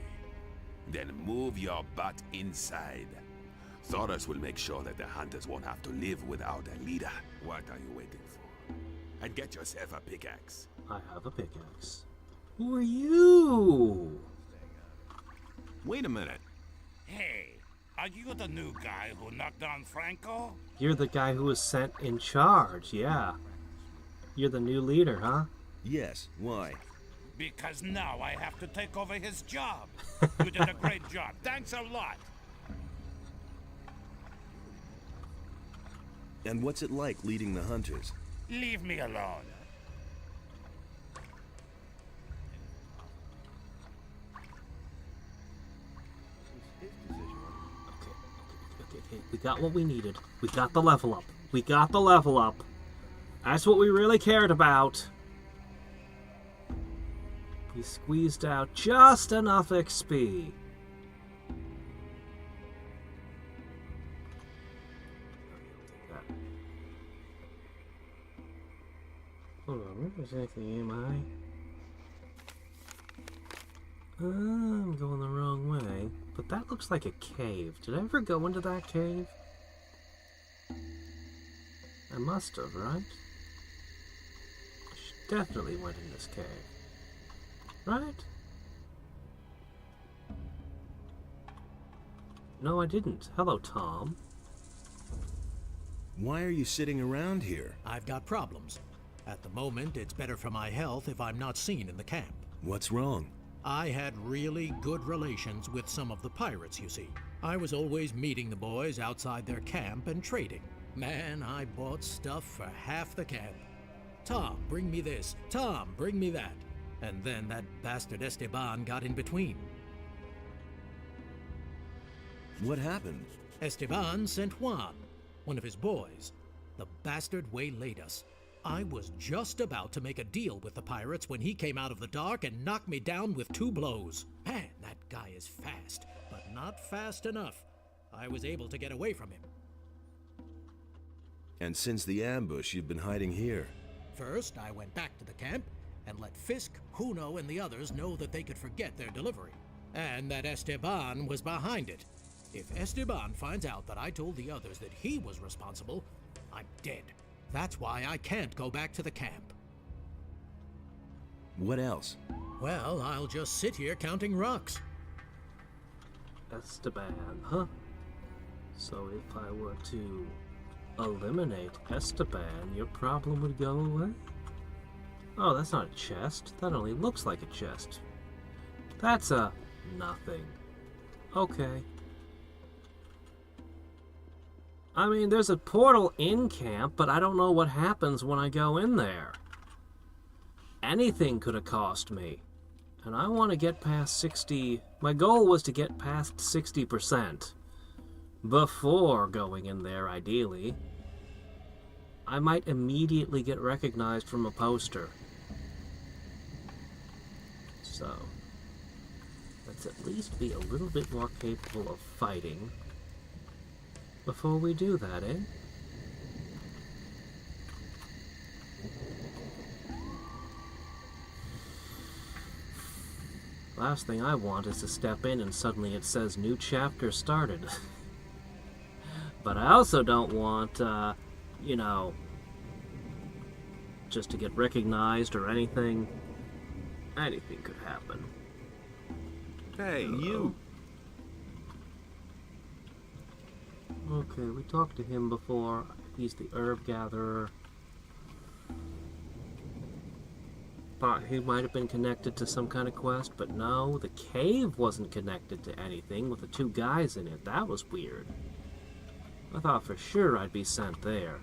Then move your butt inside. Thoris will make sure that the hunters won't have to live without a leader. What are you waiting for? And get yourself a pickaxe. I have a pickaxe. Who are you? Wait a minute. Hey, are you the new guy who knocked down Franco? You're the guy who was sent in charge, yeah. You're the new leader, huh? Yes, why? Because now I have to take over his job. You did a great job. Thanks a lot. And what's it like leading the hunters? Leave me alone. Okay. We got what we needed. We got the level up. We got the level up. That's what we really cared about. We squeezed out just enough XP. Hold on, where exactly am I? I'm going the wrong way. But that looks like a cave. Did I ever go into that cave? I must have, right? I definitely went in this cave. Right? No, I didn't. Hello, Tom. Why are you sitting around here? I've got problems. At the moment, it's better for my health if I'm not seen in the camp. What's wrong? I had really good relations with some of the pirates, you see. I was always meeting the boys outside their camp and trading. Man, I bought stuff for half the camp. Tom, bring me this. Tom, bring me that. And then that bastard Esteban got in between. What happened? Esteban sent Juan, one of his boys. The bastard waylaid us. I was just about to make a deal with the pirates when he came out of the dark and knocked me down with 2 blows. Man, that guy is fast, but not fast enough. I was able to get away from him. And since the ambush, you've been hiding here. First, I went back to the camp and let Fisk, Huno, and the others know that they could forget their delivery, and that Esteban was behind it. If Esteban finds out that I told the others that he was responsible, I'm dead. That's why I can't go back to the camp. What else? Well, I'll just sit here counting rocks. Esteban, huh? So if I were to eliminate Esteban, your problem would go away? Oh, that's not a chest. That only looks like a chest. That's a nothing. Okay. I mean, there's a portal in camp, but I don't know what happens when I go in there. Anything could have cost me. And I want to get past 60... My goal was to get past 60% before going in there, ideally. I might immediately get recognized from a poster. So, let's at least be a little bit more capable of fighting before we do that, eh? Last thing I want is to step in and suddenly it says new chapter started. But I also don't want, you know, just to get recognized or anything. Anything could happen. Hey, you! Okay, we talked to him before. He's the herb gatherer. Thought he might have been connected to some kind of quest, but no, the cave wasn't connected to anything with the 2 guys in it. That was weird. I thought for sure I'd be sent there.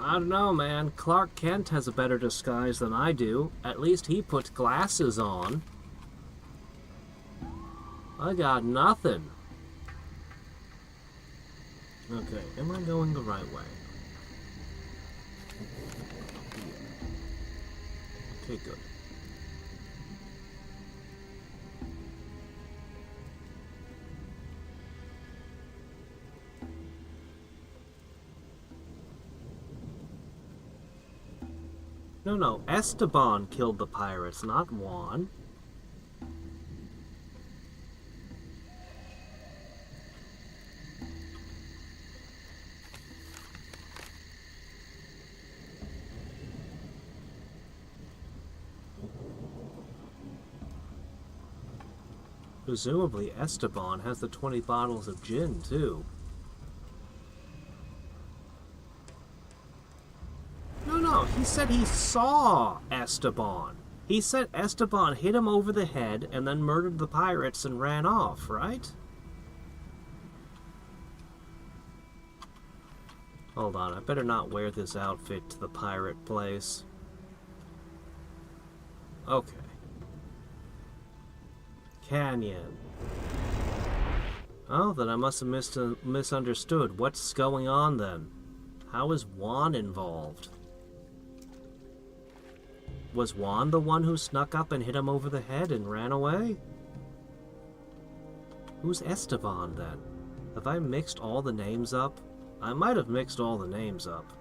I don't know, man. Clark Kent has a better disguise than I do. At least he puts glasses on. I got nothing. Okay, am I going the right way? Okay, good. No, Esteban killed the pirates, not Juan. Presumably Esteban has the 20 bottles of gin, too. No, he said he saw Esteban. He said Esteban hit him over the head and then murdered the pirates and ran off, right? Hold on, I better not wear this outfit to the pirate place. Okay. Canyon. Oh, then I must have misunderstood. What's going on then? How is Juan involved? Was Juan the one who snuck up and hit him over the head and ran away? Who's Esteban then? Have I mixed all the names up? I might have mixed all the names up.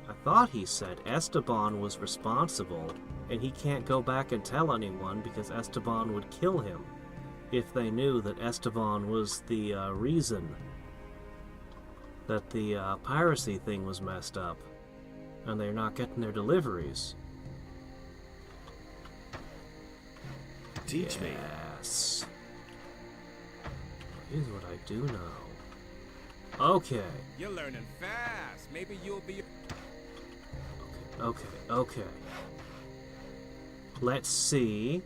I thought he said Esteban was responsible, and he can't go back and tell anyone because Esteban would kill him if they knew that Esteban was the reason that the piracy thing was messed up, and they're not getting their deliveries. Teach me. Yes. Here's what I do know. Okay. You're learning fast. Maybe you'll be... Okay. Let's see.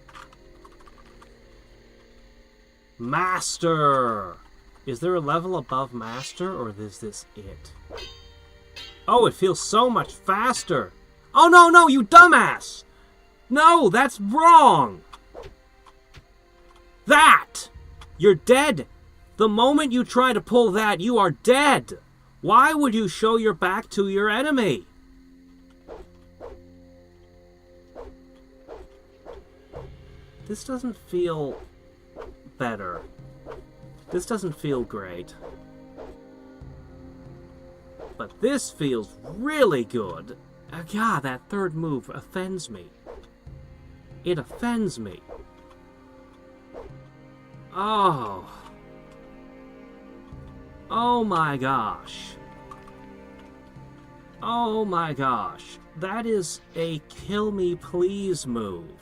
Master! Is there a level above Master, or is this it? Oh, it feels so much faster! Oh, no, you dumbass! No, that's wrong! That! You're dead! The moment you try to pull that, you are dead! Why would you show your back to your enemy? This doesn't feel better. This doesn't feel great. But this feels really good. God, that third move offends me. It offends me. Oh. Oh my gosh. Oh my gosh. That is a kill me please move.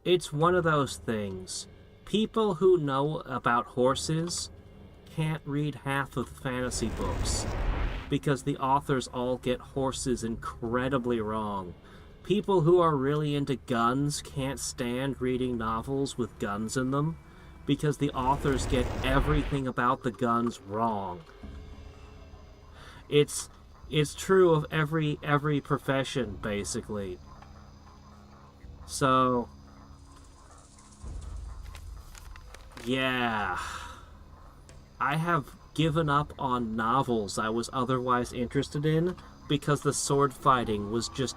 It's one of those things. People who know about horses can't read half of the fantasy books because the authors all get horses incredibly wrong. People who are really into guns can't stand reading novels with guns in them because the authors get everything about the guns wrong. It's true of every profession, basically. So, yeah. I have given up on novels I was otherwise interested in because the sword fighting was just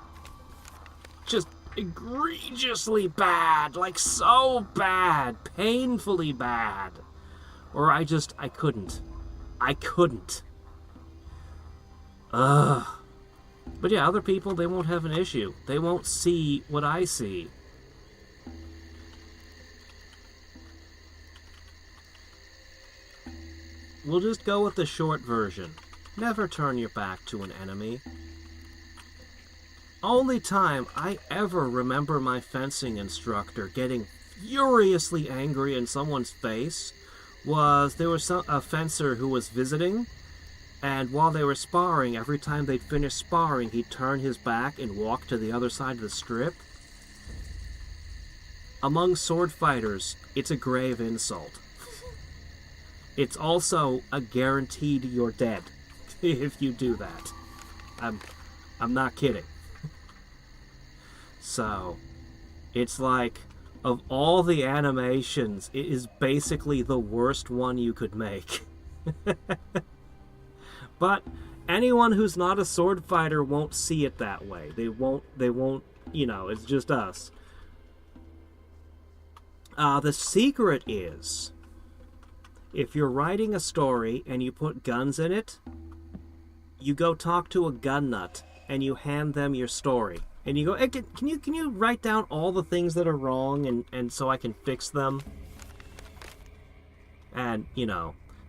egregiously bad, like so bad, painfully bad. Or I couldn't. Ugh. But yeah, other people, they won't have an issue. They won't see what I see. We'll just go with the short version. Never turn your back to an enemy. Only time I ever remember my fencing instructor getting furiously angry in someone's face was there was a fencer who was visiting, and while they were sparring, every time they'd finish sparring, he'd turn his back and walk to the other side of the strip. Among sword fighters, it's a grave insult. It's also a guaranteed you're dead if you do that. I'm not kidding. So, it's like, of all the animations, it is basically the worst one you could make. But anyone who's not a sword fighter won't see it that way. They won't, it's just us. The secret is, if you're writing a story and you put guns in it, you go talk to a gun nut and you hand them your story. And you go, hey, can you write down all the things that are wrong and so I can fix them? And,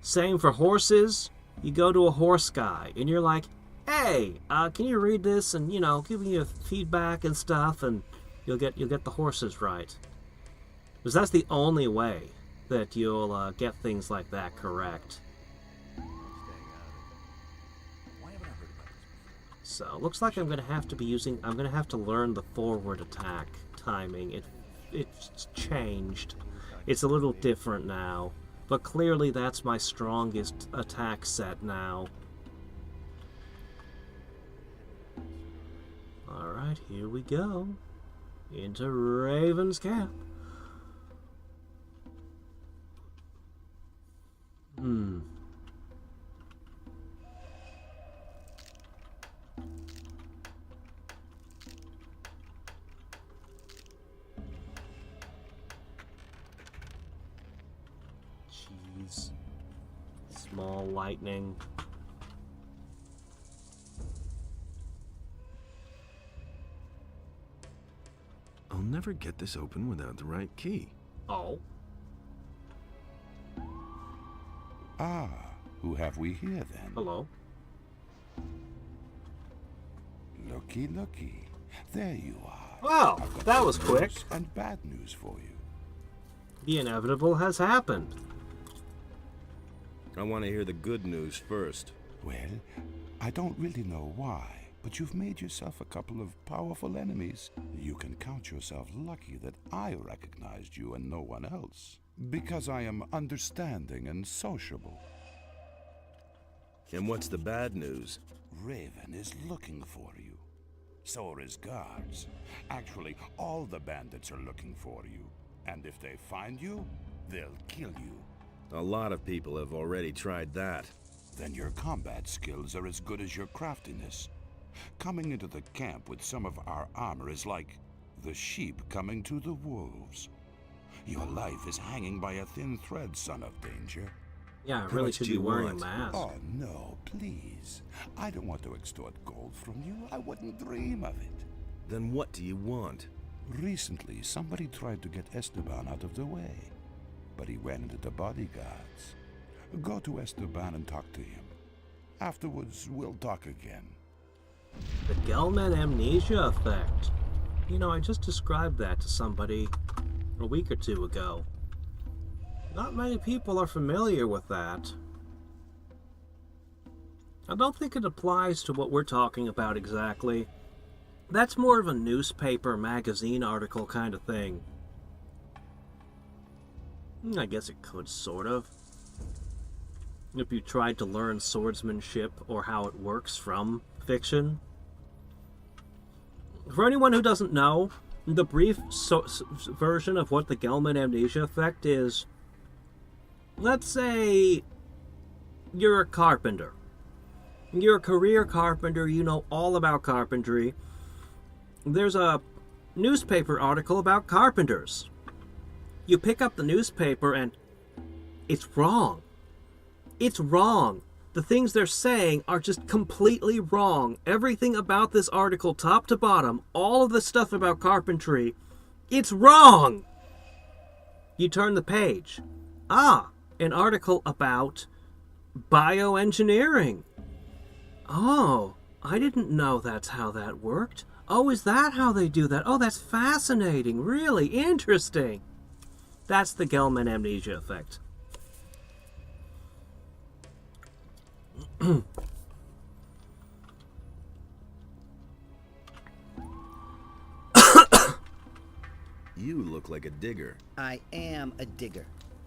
same for horses. You go to a horse guy and you're like, hey, can you read this and, give me feedback and stuff, and you'll get the horses right. Because that's the only way that you'll get things like that correct. So, looks like I'm going to have to learn the forward attack timing. It's changed. It's a little different now. But clearly that's my strongest attack set now. Alright, here we go. Into Raven's camp. Jeez. Small lightning. I'll never get this open without the right key. Oh. Ah, who have we here then? Hello. Looky, looky. There you are. Wow, I've got that good was quick. news and bad news for you. The inevitable has happened. I want to hear the good news first. Well, I don't really know why, but you've made yourself a couple of powerful enemies. You can count yourself lucky that I recognized you and no one else, because I am understanding and sociable. And what's the bad news? Raven is looking for you. So are his guards. Actually, all the bandits are looking for you. And if they find you, they'll kill you. A lot of people have already tried that. Then your combat skills are as good as your craftiness. Coming into the camp with some of our armor is like the sheep coming to the wolves. Your life is hanging by a thin thread, son of danger. Yeah, I How really much should do be you wearing want? a mask. Oh, no, please. I don't want to extort gold from you. I wouldn't dream of it. Then what do you want? Recently, somebody tried to get Esteban out of the way, but he ran into the bodyguards. Go to Esteban and talk to him. Afterwards, we'll talk again. The Gelman amnesia effect. I just described that to somebody a week or two ago. Not many people are familiar with that. I don't think it applies to what we're talking about exactly. That's more of a newspaper, magazine article kind of thing. I guess it could, sort of. If you tried to learn swordsmanship or how it works from fiction. For anyone who doesn't know, the brief version of what the Gelman amnesia effect is, let's say you're a carpenter. You're a career carpenter, you know all about carpentry. There's a newspaper article about carpenters. You pick up the newspaper and it's wrong. It's wrong. The things they're saying are just completely wrong. Everything about this article, top to bottom, all of the stuff about carpentry, it's wrong. You turn the page. Ah, an article about bioengineering. Oh, I didn't know that's how that worked. Oh, is that how they do that? Oh, that's fascinating. Really interesting. That's the Gelman amnesia effect. You look like a digger. I am a digger.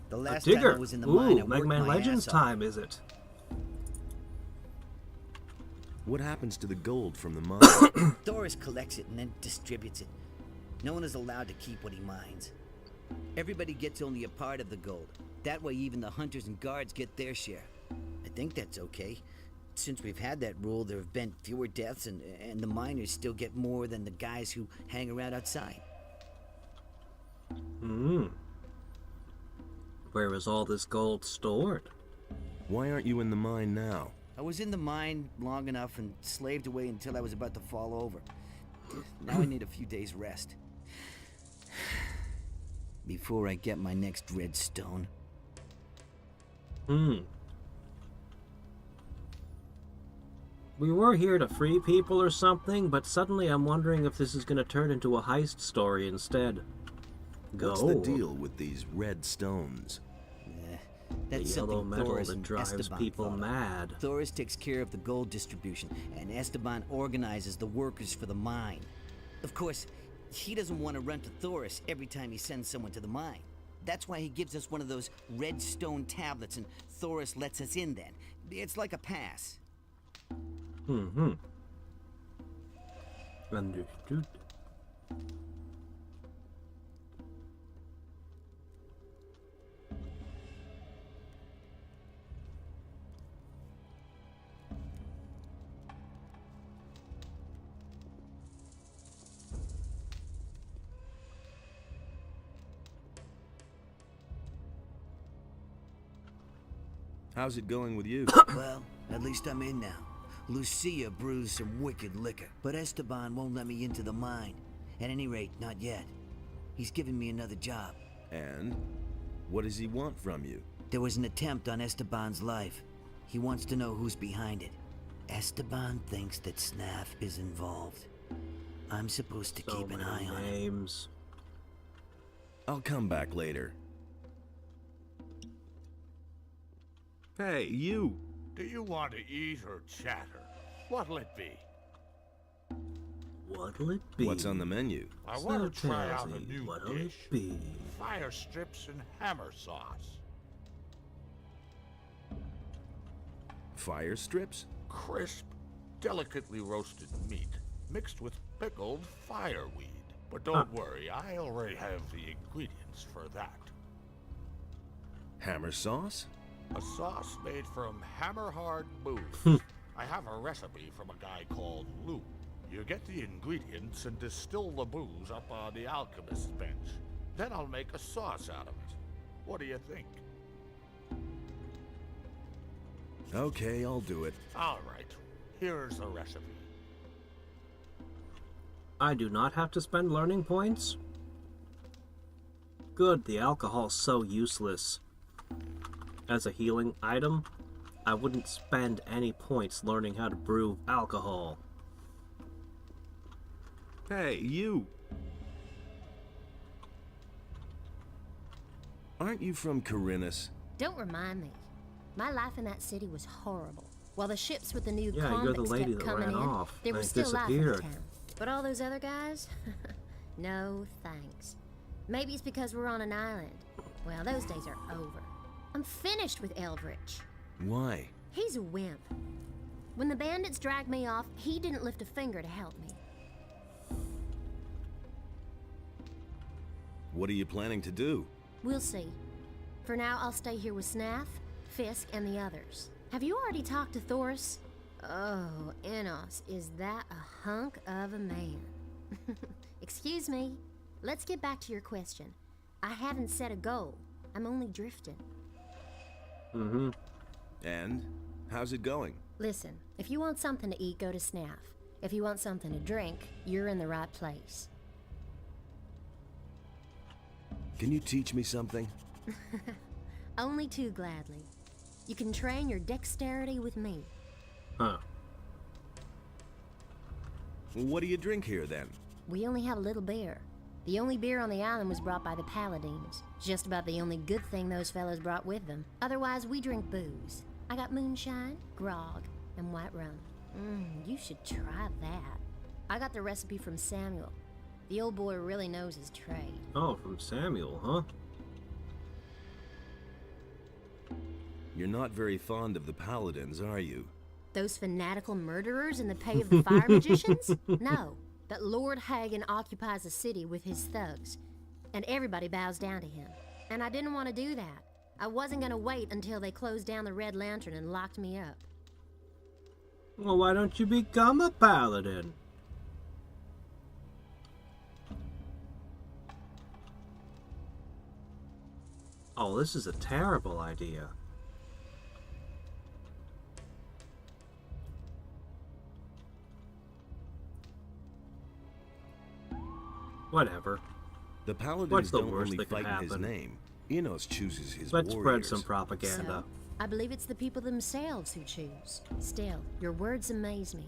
The last A digger? time I was in the mine, I Ooh, Mega worked Man my Legends ass off. time, is it? What happens to the gold from the mine? Doris collects it and then distributes it. No one is allowed to keep what he mines. Everybody gets only a part of the gold. That way even the hunters and guards get their share. I think that's okay. since we've had that rule, there have been fewer deaths, and the miners still get more than the guys who hang around outside. Where is all this gold stored? Why aren't you in the mine now? I was in the mine long enough and slaved away until I was about to fall over. Now I need a few days' rest. Before I get my next redstone. We were here to free people or something, but suddenly I'm wondering if this is going to turn into a heist story instead. What's the deal with these red stones? That's the yellow something metal Thoris that and drives Esteban people thought of. mad. Thoris takes care of the gold distribution, and Esteban organizes the workers for the mine. Of course, he doesn't want to run to Thoris every time he sends someone to the mine. That's why he gives us one of those red stone tablets, and Thoris lets us in then. It's like a pass. Understood. How's it going with you? Well, at least I'm in now. Lucia brews some wicked liquor, but Esteban won't let me into the mine. At any rate, not yet. He's given me another job. And? What does he want from you? There was an attempt on Esteban's life. He wants to know who's behind it. Esteban thinks that Snaf is involved. I'm supposed to keep an eye on him. I'll come back later. Hey, you! Do you want to eat or chatter? What'll it be? What'll it be? What's on the menu? I want to try out a new What'll dish. it be? Fire strips and hammer sauce. Fire strips? Crisp, delicately roasted meat mixed with pickled fireweed. But don't worry, I already have the ingredients for that. Hammer sauce? A sauce made from hammer-hard booze. I have a recipe from a guy called Lou. You get the ingredients and distill the booze up on the alchemist's bench. Then I'll make a sauce out of it. What do you think? Okay, I'll do it. All right, here's the recipe. I do not have to spend learning points? Good, the alcohol's so useless. As a healing item, I wouldn't spend any points learning how to brew alcohol. Hey, you! Aren't you from Corinus? Don't remind me. My life in that city was horrible. While the ships with the new Yeah, you're the convicts lady kept that coming ran in, off there was and still life in the disappeared. town. But all those other guys? No thanks. Maybe it's because we're on an island. Well, those days are over. I'm finished with Eldritch. Why? He's a wimp. When the bandits dragged me off, he didn't lift a finger to help me. What are you planning to do? We'll see. For now, I'll stay here with Snaf, Fisk, and the others. Have you already talked to Thoris? Oh, Enos, is that a hunk of a man? Excuse me. Let's get back to your question. I haven't set a goal. I'm only drifting. And? How's it going? Listen, if you want something to eat, go to Snaf. If you want something to drink, you're in the right place. Can you teach me something? Only too gladly. You can train your dexterity with me. Huh. What do you drink here, then? We only have a little beer. The only beer on the island was brought by the Paladins. Just about the only good thing those fellows brought with them. Otherwise, we drink booze. I got moonshine, grog, and white rum. You should try that. I got the recipe from Samuel. The old boy really knows his trade. Oh, from Samuel, huh? You're not very fond of the Paladins, are you? Those fanatical murderers in the pay of the fire magicians? No, but Lord Hagen occupies the city with his thugs, and everybody bows down to him. And I didn't want to do that. I wasn't going to wait until they closed down the Red Lantern and locked me up. Well, why don't you become a paladin? Oh, this is a terrible idea. Whatever. The paladins What's the don't worst only that could fight in his happen? name. Enos chooses his Let's warriors. spread some propaganda. So, I believe it's the people themselves who choose. Still, your words amaze me.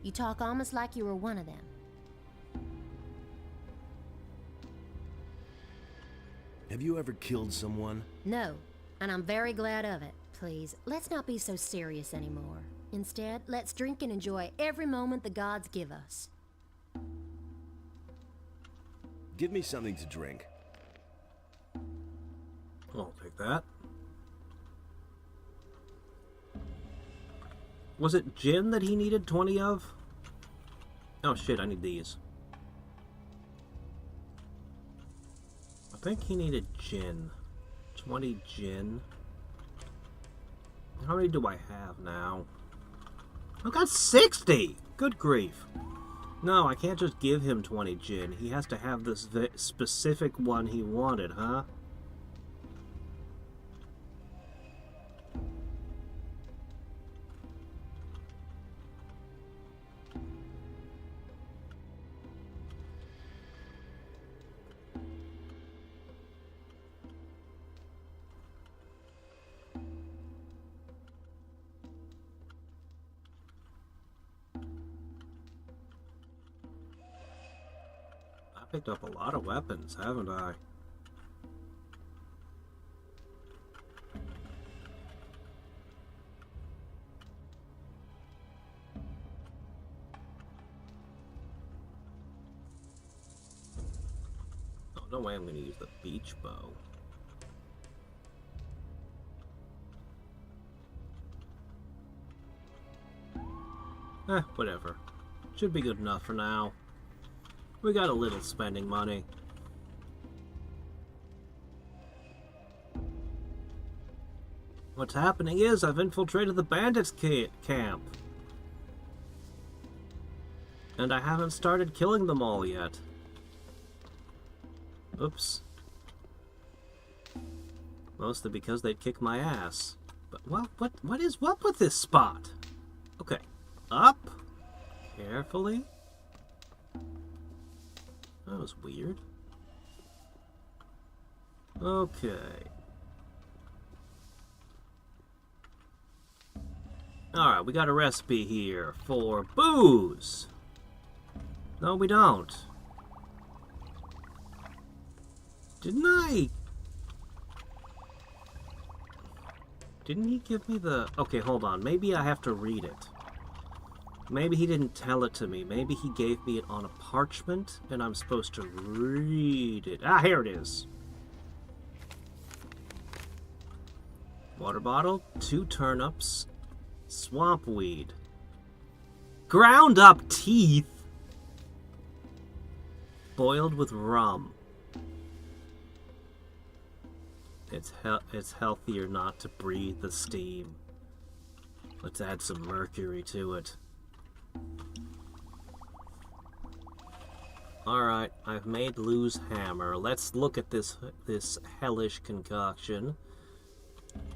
You talk almost like you were one of them. Have you ever killed someone? No, and I'm very glad of it. Please, let's not be so serious anymore. Instead, let's drink and enjoy every moment the gods give us. Give me something to drink. I'll take that. Was it gin that he needed 20 of? Oh shit, I need these. I think he needed gin. 20 gin. How many do I have now? I've got 60! Good grief. No, I can't just give him 20 gin. He has to have this specific one he wanted, huh? I picked up a lot of weapons, haven't I? Oh, no way I'm going to use the beach bow. Whatever. Should be good enough for now. We got a little spending money. What's happening is I've infiltrated the bandits camp. And I haven't started killing them all yet. Oops. Mostly because they'd kick my ass. But what is what with this spot? Okay. Up. Carefully. That was weird. Okay. Alright, we got a recipe here for booze. No, we don't. Didn't he give me the... Okay, hold on. Maybe I have to read it. Maybe he didn't tell it to me. Maybe he gave me it on a parchment, and I'm supposed to read it. Ah, here it is. Water bottle, 2 turnips, swamp weed, ground up teeth, boiled with rum. It's healthier not to breathe the steam. Let's add some mercury to it. Alright, I've made Lou's hammer. Let's look at this hellish concoction.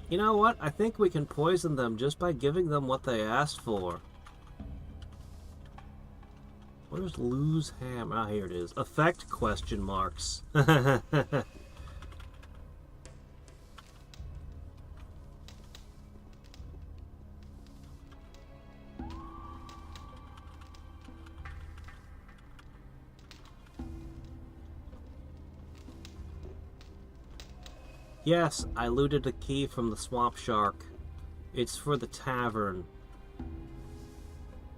You know what? I think we can poison them just by giving them what they asked for. Where's Lou's hammer? Ah, here it is. Effect question marks. Yes, I looted a key from the swamp shark. It's for the tavern.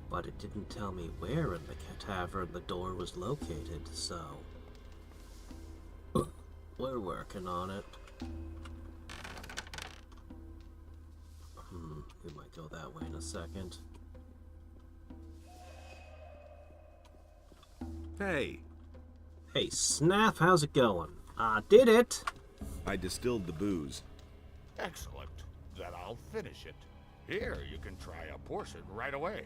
But it didn't tell me where in the tavern the door was located, so... We're working on it. We might go that way in a second. Hey! Hey, Snaff, how's it going? I did it! I distilled the booze. Excellent. Then I'll finish it. Here, you can try a portion right away.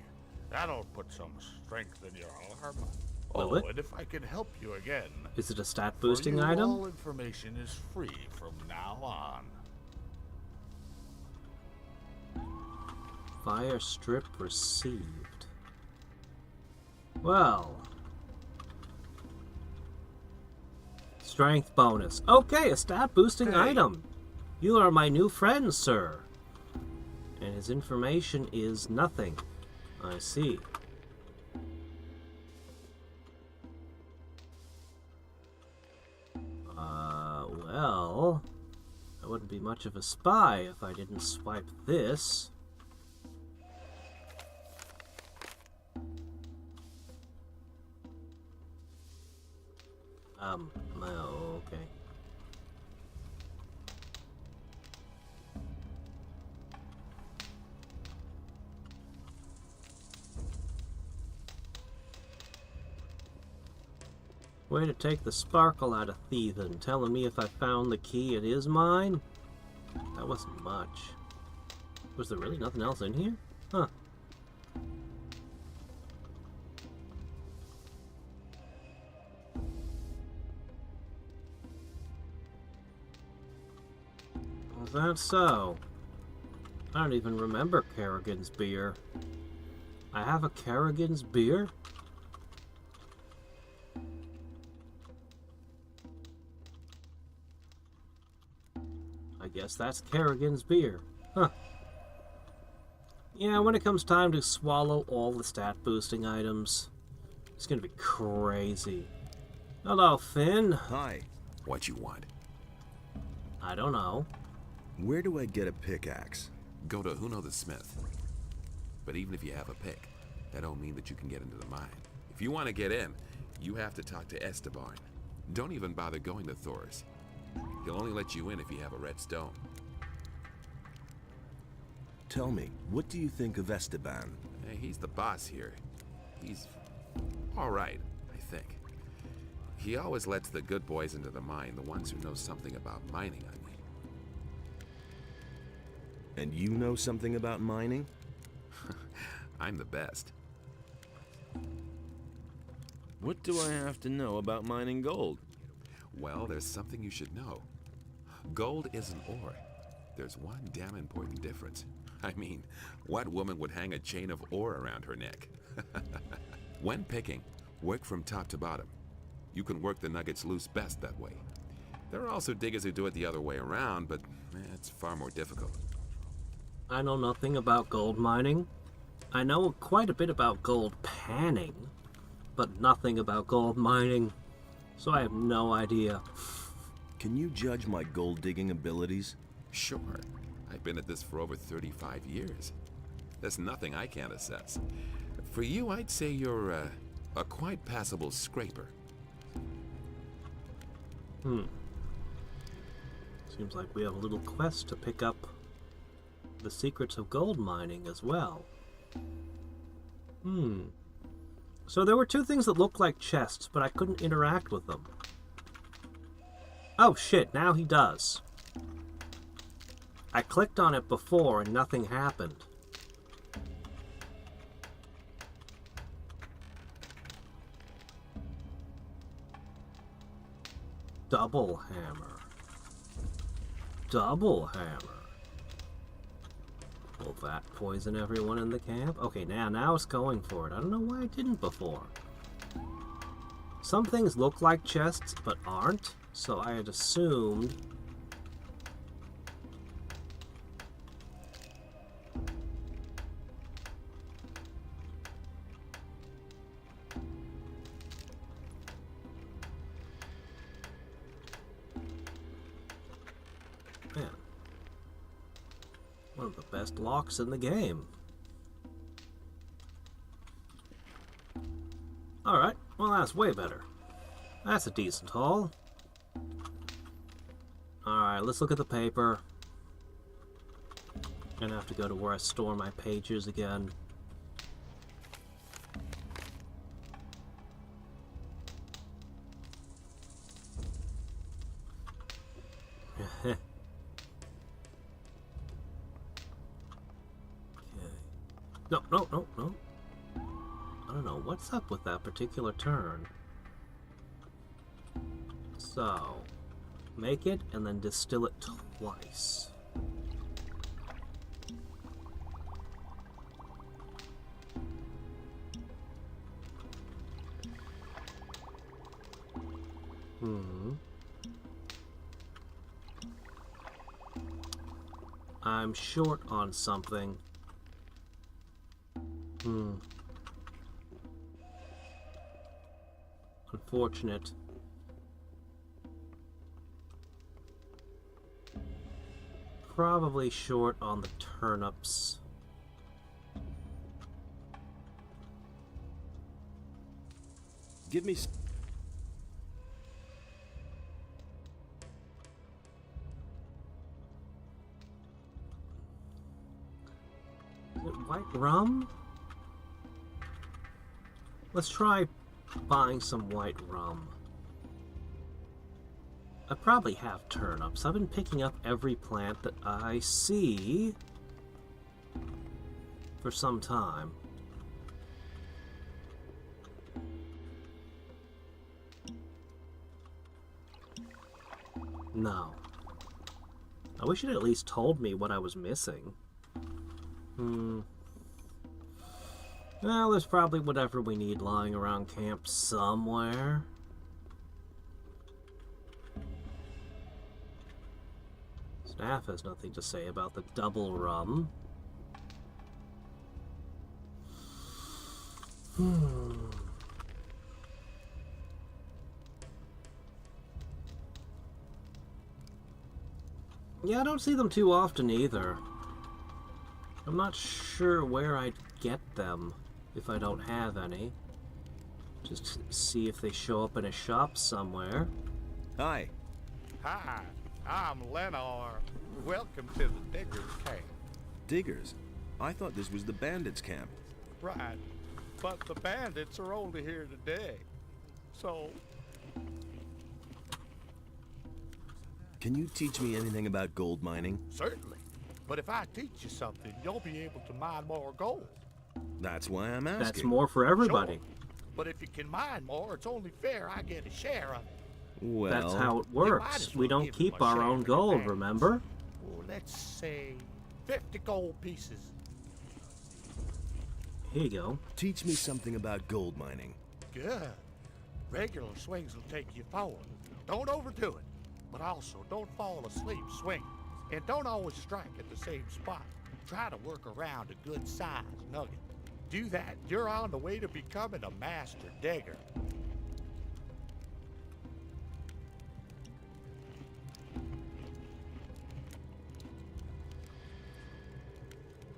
That'll put some strength in your arm. Will it? And if I can help you again, Is it a stat for boosting you, item? all information is free from now on. Fire strip received. Well. Strength bonus. Okay, a stat boosting item. You are my new friend, sir. And his information is nothing. I see. Well, I wouldn't be much of a spy if I didn't swipe this. Oh, okay. Way to take the sparkle out of thieving, telling me if I found the key it is mine? That wasn't much. Was there really nothing else in here? Huh. Was that so? I don't even remember Kerrigan's beer. I have a Kerrigan's beer? I guess that's Kerrigan's beer. Huh. Yeah, when it comes time to swallow all the stat boosting items, it's gonna be crazy. Hello, Finn. Hi. What you want? I don't know. Where do I get a pickaxe? Go to Huno the Smith. But even if you have a pick, that don't mean that you can get into the mine. If you want to get in, you have to talk to Esteban. Don't even bother going to Thoris. He'll only let you in if you have a red stone. Tell me, what do you think of Esteban? Hey, he's the boss here. He's all right, I think. He always lets the good boys into the mine, the ones who know something about mining, I mean. And you know something about mining? I'm the best. What do I have to know about mining gold? Well, there's something you should know. Gold isn't ore. There's one damn important difference. I mean, what woman would hang a chain of ore around her neck? When picking, work from top to bottom. You can work the nuggets loose best that way. There are also diggers who do it the other way around, but it's far more difficult. I know nothing about gold mining. I know quite a bit about gold panning, but nothing about gold mining, so I have no idea. Can you judge my gold digging abilities? Sure. I've been at this for over 35 years. There's nothing I can't assess. For you, I'd say you're a quite passable scraper. Seems like we have a little quest to pick up the secrets of gold mining as well. So there were two things that looked like chests, but I couldn't interact with them. Oh shit, now he does. I clicked on it before and nothing happened. Double hammer. Double hammer. Will that poison everyone in the camp? Okay, now it's going for it. I don't know why I didn't before. Some things look like chests, but aren't, so I had assumed... Man. One of the best locks in the game. Alright, well that's way better. That's a decent haul. Alright, let's look at the paper. Gonna have to go to where I store my pages again. Okay. No. don't know what's up with that particular turn. So, make it and then distill it twice. I'm short on something. Unfortunate. Probably short on the turnips. Give me... White rum? Let's try buying some white rum. I probably have turnips. I've been picking up every plant that I see for some time. No. I wish it had at least told me what I was missing. Well, there's probably whatever we need lying around camp somewhere. Staff has nothing to say about the double rum. Yeah, I don't see them too often either. I'm not sure where I'd get them if I don't have any. Just see if they show up in a shop somewhere. Hi. Hi, I'm Lenore. Welcome to the Diggers Camp. Diggers? I thought this was the bandits' camp. Right, but the bandits are only here today. So... Can you teach me anything about gold mining? Certainly. But if I teach you something, you'll be able to mine more gold. That's why I'm asking. That's more for everybody. Sure. But if you can mine more, it's only fair I get a share of it. Well... That's how it works. We don't keep our own gold, remember? Well, let's say 50 gold pieces. Here you go. Teach me something about gold mining. Good. Regular swings will take you forward. Don't overdo it. But also, don't fall asleep swinging. And don't always strike at the same spot. Try to work around a good-sized nugget. Do that, you're on the way to becoming a master digger.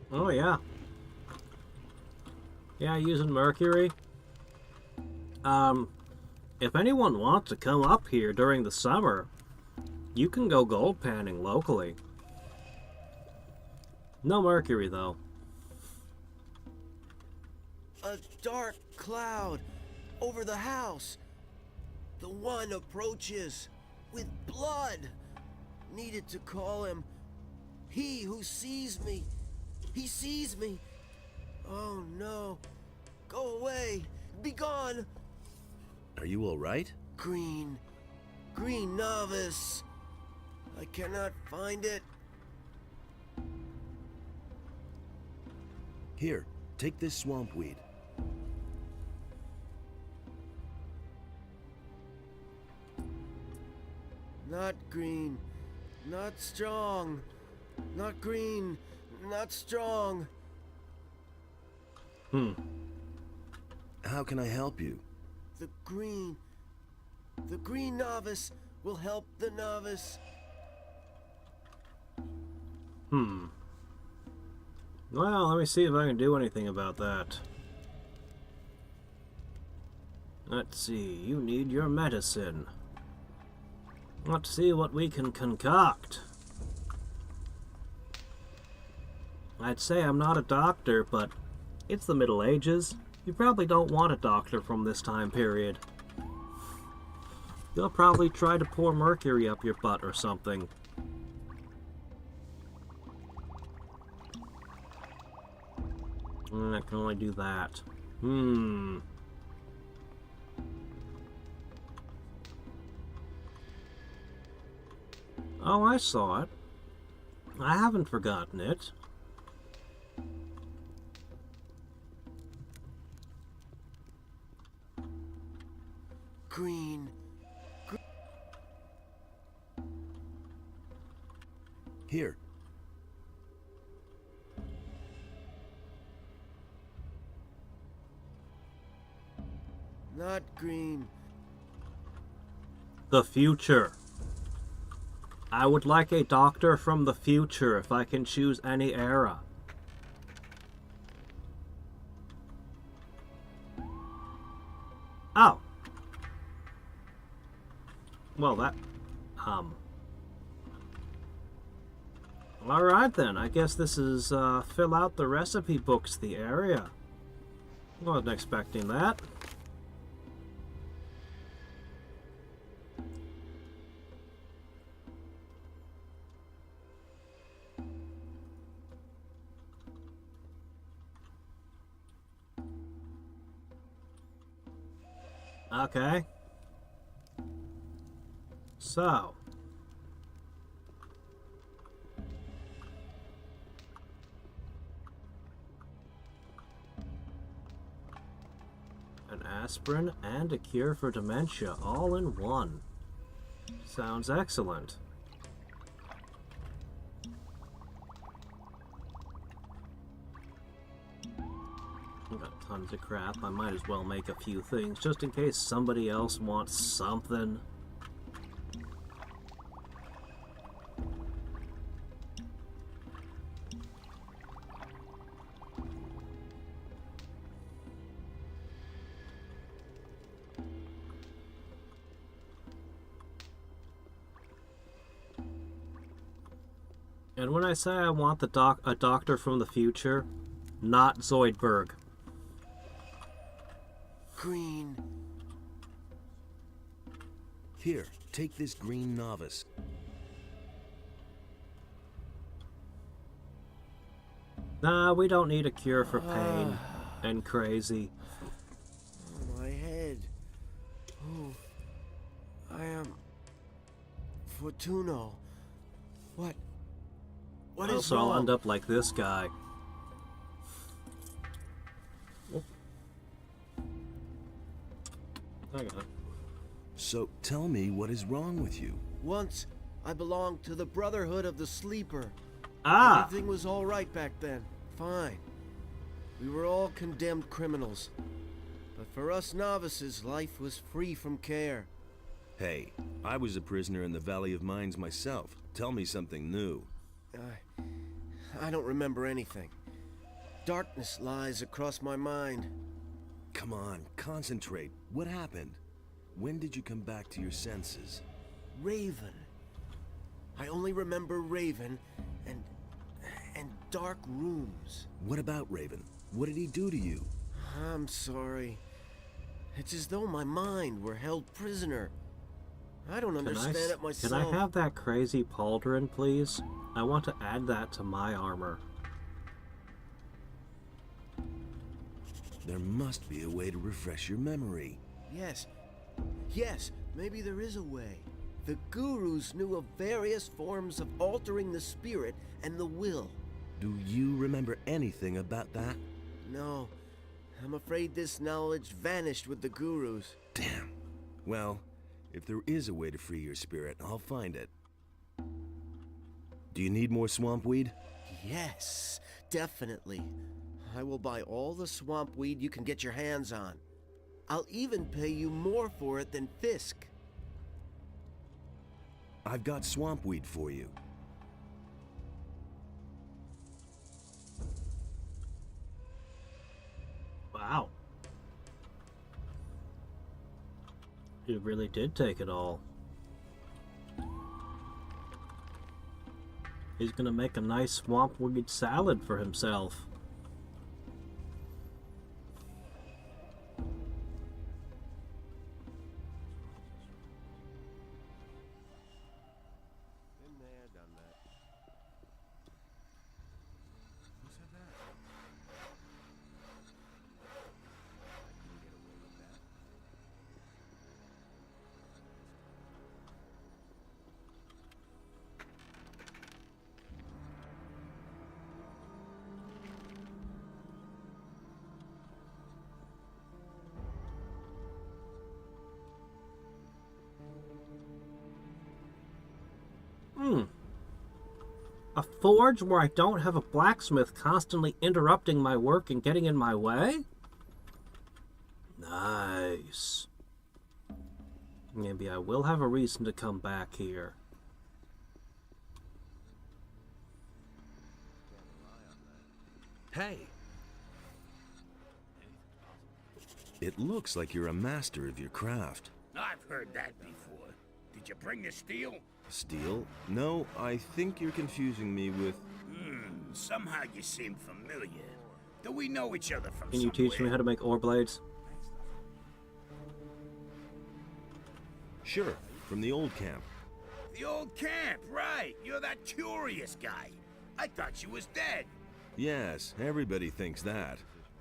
Oh, yeah. Yeah, using mercury. If anyone wants to come up here during the summer, you can go gold panning locally. No mercury, though. A dark cloud over the house. The one approaches with blood. Needed to call him. He who sees me. He sees me. Oh no. Go away. Be gone. Are you all right? Green novice. I cannot find it. Here, take this swamp weed. Not green. Not strong. Not green. Not strong. How can I help you? The green novice will help the novice. Well, let me see if I can do anything about that. Let's see, you need your medicine. Let's see what we can concoct. I'd say I'm not a doctor, but it's the Middle Ages. You probably don't want a doctor from this time period. They'll probably try to pour mercury up your butt or something. I can only do that. Oh, I saw it. I haven't forgotten it. Green. Here. Not green. The future. I would like a doctor from the future if I can choose any era. Oh. Well, that... Alright then, I guess this is, fill out the recipe books, the area. Wasn't expecting that. Okay. So. An aspirin and a cure for dementia all in one. Sounds excellent. I've got tons of crap. I might as well make a few things just in case somebody else wants something. And when I say I want a doctor from the future, not Zoidberg. Green. Here, take this green novice. Nah, we don't need a cure for pain and crazy. Oh, my head. Oh, I am Fortuno. What is Also, wrong? I'll end up like this guy. Oh. Hang on. So, tell me what is wrong with you. Once, I belonged to the Brotherhood of the Sleeper. Ah! Everything was all right back then. Fine. We were all condemned criminals. But for us novices, life was free from care. Hey, I was a prisoner in the Valley of Mines myself. Tell me something new. I don't remember anything. Darkness lies across my mind. Come on, concentrate. What happened? When did you come back to your senses? Raven. I only remember Raven and dark rooms. What about Raven? What did he do to you? I'm sorry. It's as though my mind were held prisoner. I don't understand it myself. Can I have that crazy pauldron, please? I want to add that to my armor. There must be a way to refresh your memory. Yes, maybe there is a way. The gurus knew of various forms of altering the spirit and the will. Do you remember anything about that? No, I'm afraid this knowledge vanished with the gurus. Damn. Well, if there is a way to free your spirit, I'll find it. Do you need more swamp weed? Yes, definitely. I will buy all the swamp weed you can get your hands on. I'll even pay you more for it than Fisk. I've got swamp weed for you. Wow. He really did take it all. He's gonna make a nice swamp weed salad for himself. Been there, done that. Who said that? A forge where I don't have a blacksmith constantly interrupting my work and getting in my way? Nice. Maybe I will have a reason to come back here. Hey! It looks like you're a master of your craft. I've heard that before. Did you bring the steel? Steel? No, I think you're confusing me with... Somehow you seem familiar. Do we know each other from Can you teach me how to make ore blades? Sure, from the old camp. The old camp, right. You're that curious guy. I thought you was dead. Yes, everybody thinks that.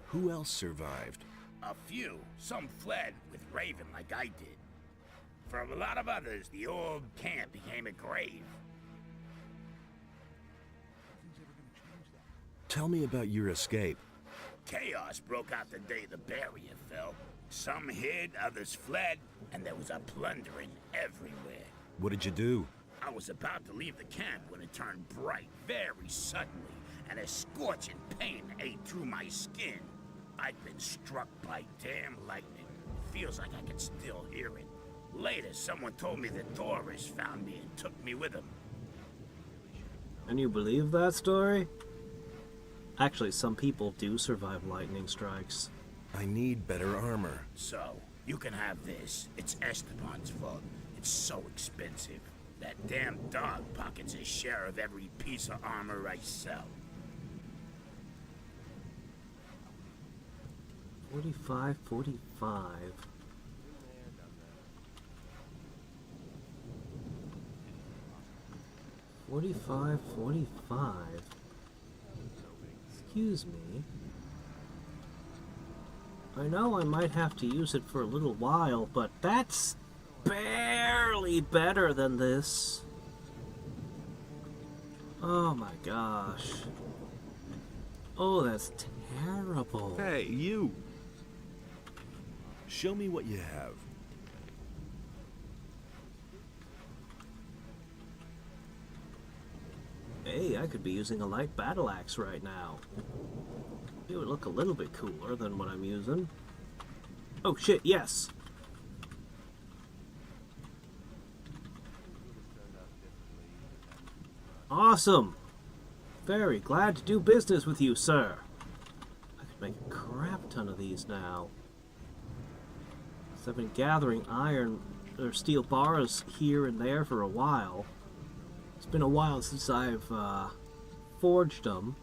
Who else survived? A few. Some fled with Raven like I did. For a lot of others, the old camp became a grave. Tell me about your escape. Chaos broke out the day the barrier fell. Some hid, others fled, and there was a plundering everywhere. What did you do? I was about to leave the camp when it turned bright very suddenly, and a scorching pain ate through my skin. I'd been struck by damn lightning. Feels like I can still hear it. Later, someone told me that Thoris found me and took me with him. And you believe that story? Actually, some people do survive lightning strikes. I need better armor. So, you can have this. It's Esteban's fault. It's so expensive. That damn dog pockets his share of every piece of armor I sell. 45, 45. $45, $45. Excuse me. I know I might have to use it for a little while, but that's barely better than this. Oh my gosh. Oh, that's terrible. Hey, you! Show me what you have. Hey, I could be using a light battle axe right now. It would look a little bit cooler than what I'm using. Oh shit, yes! Awesome! Very glad to do business with you, sir. I could make a crap ton of these now. So I've been gathering iron or steel bars here and there for a while. It's been a while since I've forged them.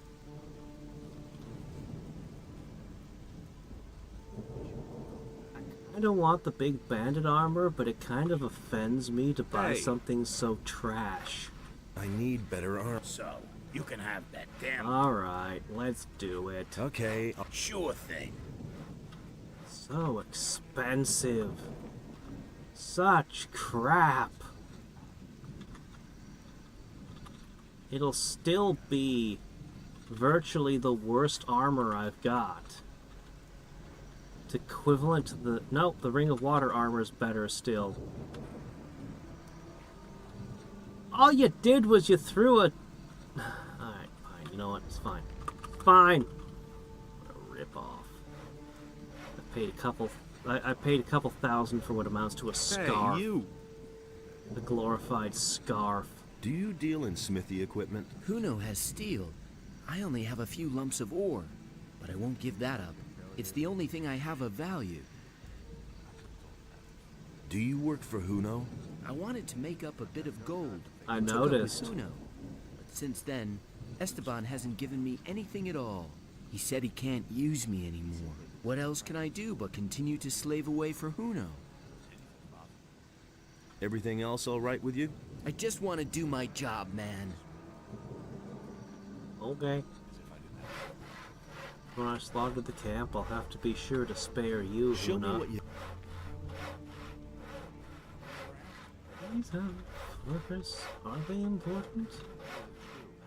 I don't want the big bandit armor, but it kind of offends me to buy something so trash. I need better armor. So, you can have that damn... Alright, let's do it. Okay. Sure thing. So expensive. Such crap. It'll still be virtually the worst armor I've got. It's equivalent to the... Nope, the Ring of Water armor is better still. All you did was you threw a... Alright, fine. You know what? It's fine. Fine! What a rip-off. I paid a couple thousand for what amounts to a scarf. Hey, you! The glorified scarf. Do you deal in smithy equipment? Huno has steel. I only have a few lumps of ore, but I won't give that up. It's the only thing I have of value. Do you work for Huno? I wanted to make up a bit of gold. I and took up with noticed. Huno. But since then, Esteban hasn't given me anything at all. He said he can't use me anymore. What else can I do but continue to slave away for Huno? Everything else all right with you? I just want to do my job, man. Okay. When I slog to the camp, I'll have to be sure to spare you, Show me Huna. what you... These have workers. Are they important?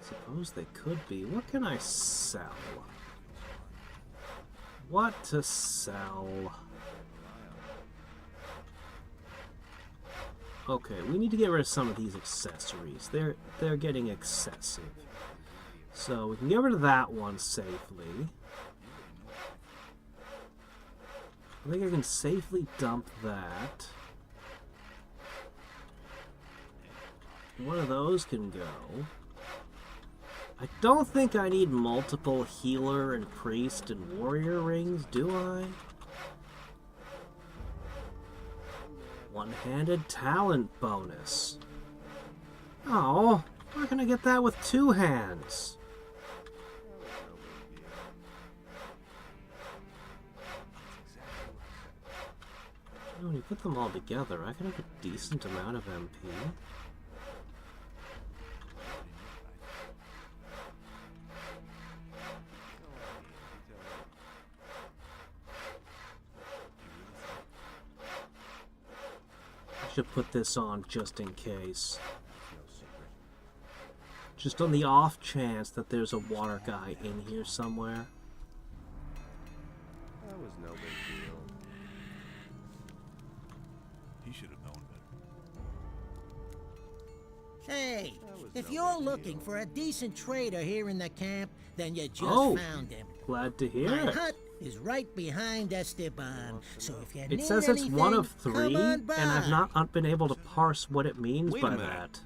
I suppose they could be. What can I sell? What to sell? Okay, we need to get rid of some of these accessories. They're getting excessive. So we can get rid of that one safely. I think I can safely dump that. One of those can go. I don't think I need multiple healer and priest and warrior rings, do I? One-handed talent bonus. Oh, where can I get that with 2 hands? You know, when you put them all together, I can have a decent amount of MP. I should put this on just in case. Just on the off chance that there's a water guy in here somewhere. That was no big deal. He should have known better. Hey, if you're looking for a decent trader here in the camp, then you just found him. Glad to hear My it. hut is right behind Esteban, so if you It need says it's one of anything, 3, come on and I've by. not been able to parse what it means Wait a by minute. that.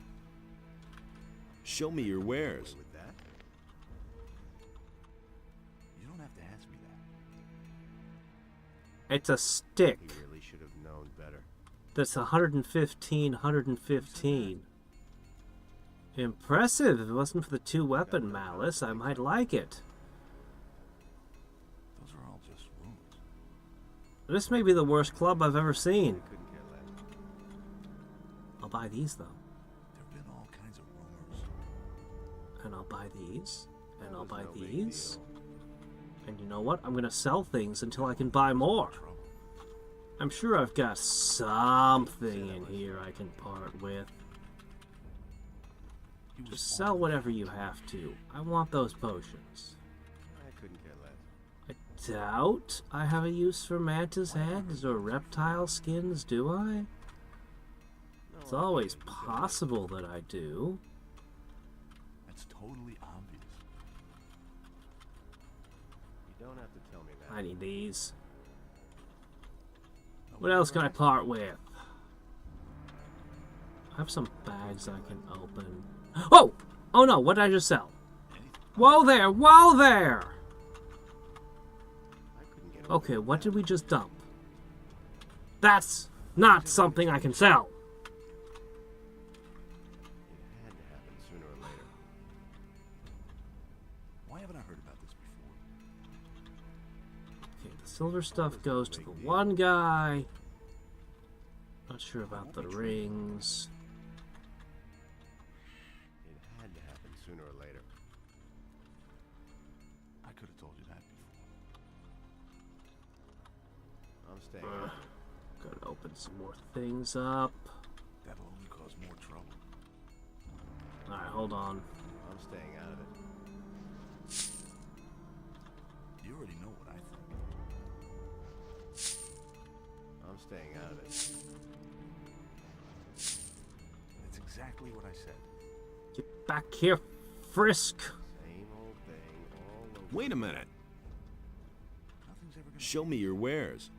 Show me your wares. With that? You don't have to ask me that. It's a stick. He really should have known better. That's 115, 115. Impressive. If it wasn't for the 2-weapon malice, I might like it. Those are all just wounds. This may be the worst club I've ever seen. Couldn't care less. I'll buy these, though. There've been all kinds of rumors. And I'll buy these. And I'll buy no big these. deal. And you know what? I'm going to sell things until I can buy more. I'm sure I've got something in here I can part with. Just sell whatever you have to. I want those potions. I couldn't care less. I doubt I have a use for mantis heads or reptile skins, do I? It's always possible that I do. That's totally obvious. You don't have to tell me that. I need these. What else can I part with? I have some bags I can open. Oh! Oh no, what did I just sell? Whoa there! Whoa there! Okay, what did we just dump? That's not something I can sell! It had to happen sooner or later. Why haven't I heard about this before? Okay, the silver stuff goes to the one guy. Not sure about the rings. It had to happen sooner or later. I could have told you that before. I'm staying out. Gotta open some more things up. That'll only cause more trouble. Alright, hold on. I'm staying out of it. You already know what I think. I'm staying out of it. That's exactly what I said. Get back here, Frisk! Same old thing all over. Wait a minute. Nothing's ever gonna Show me your wares.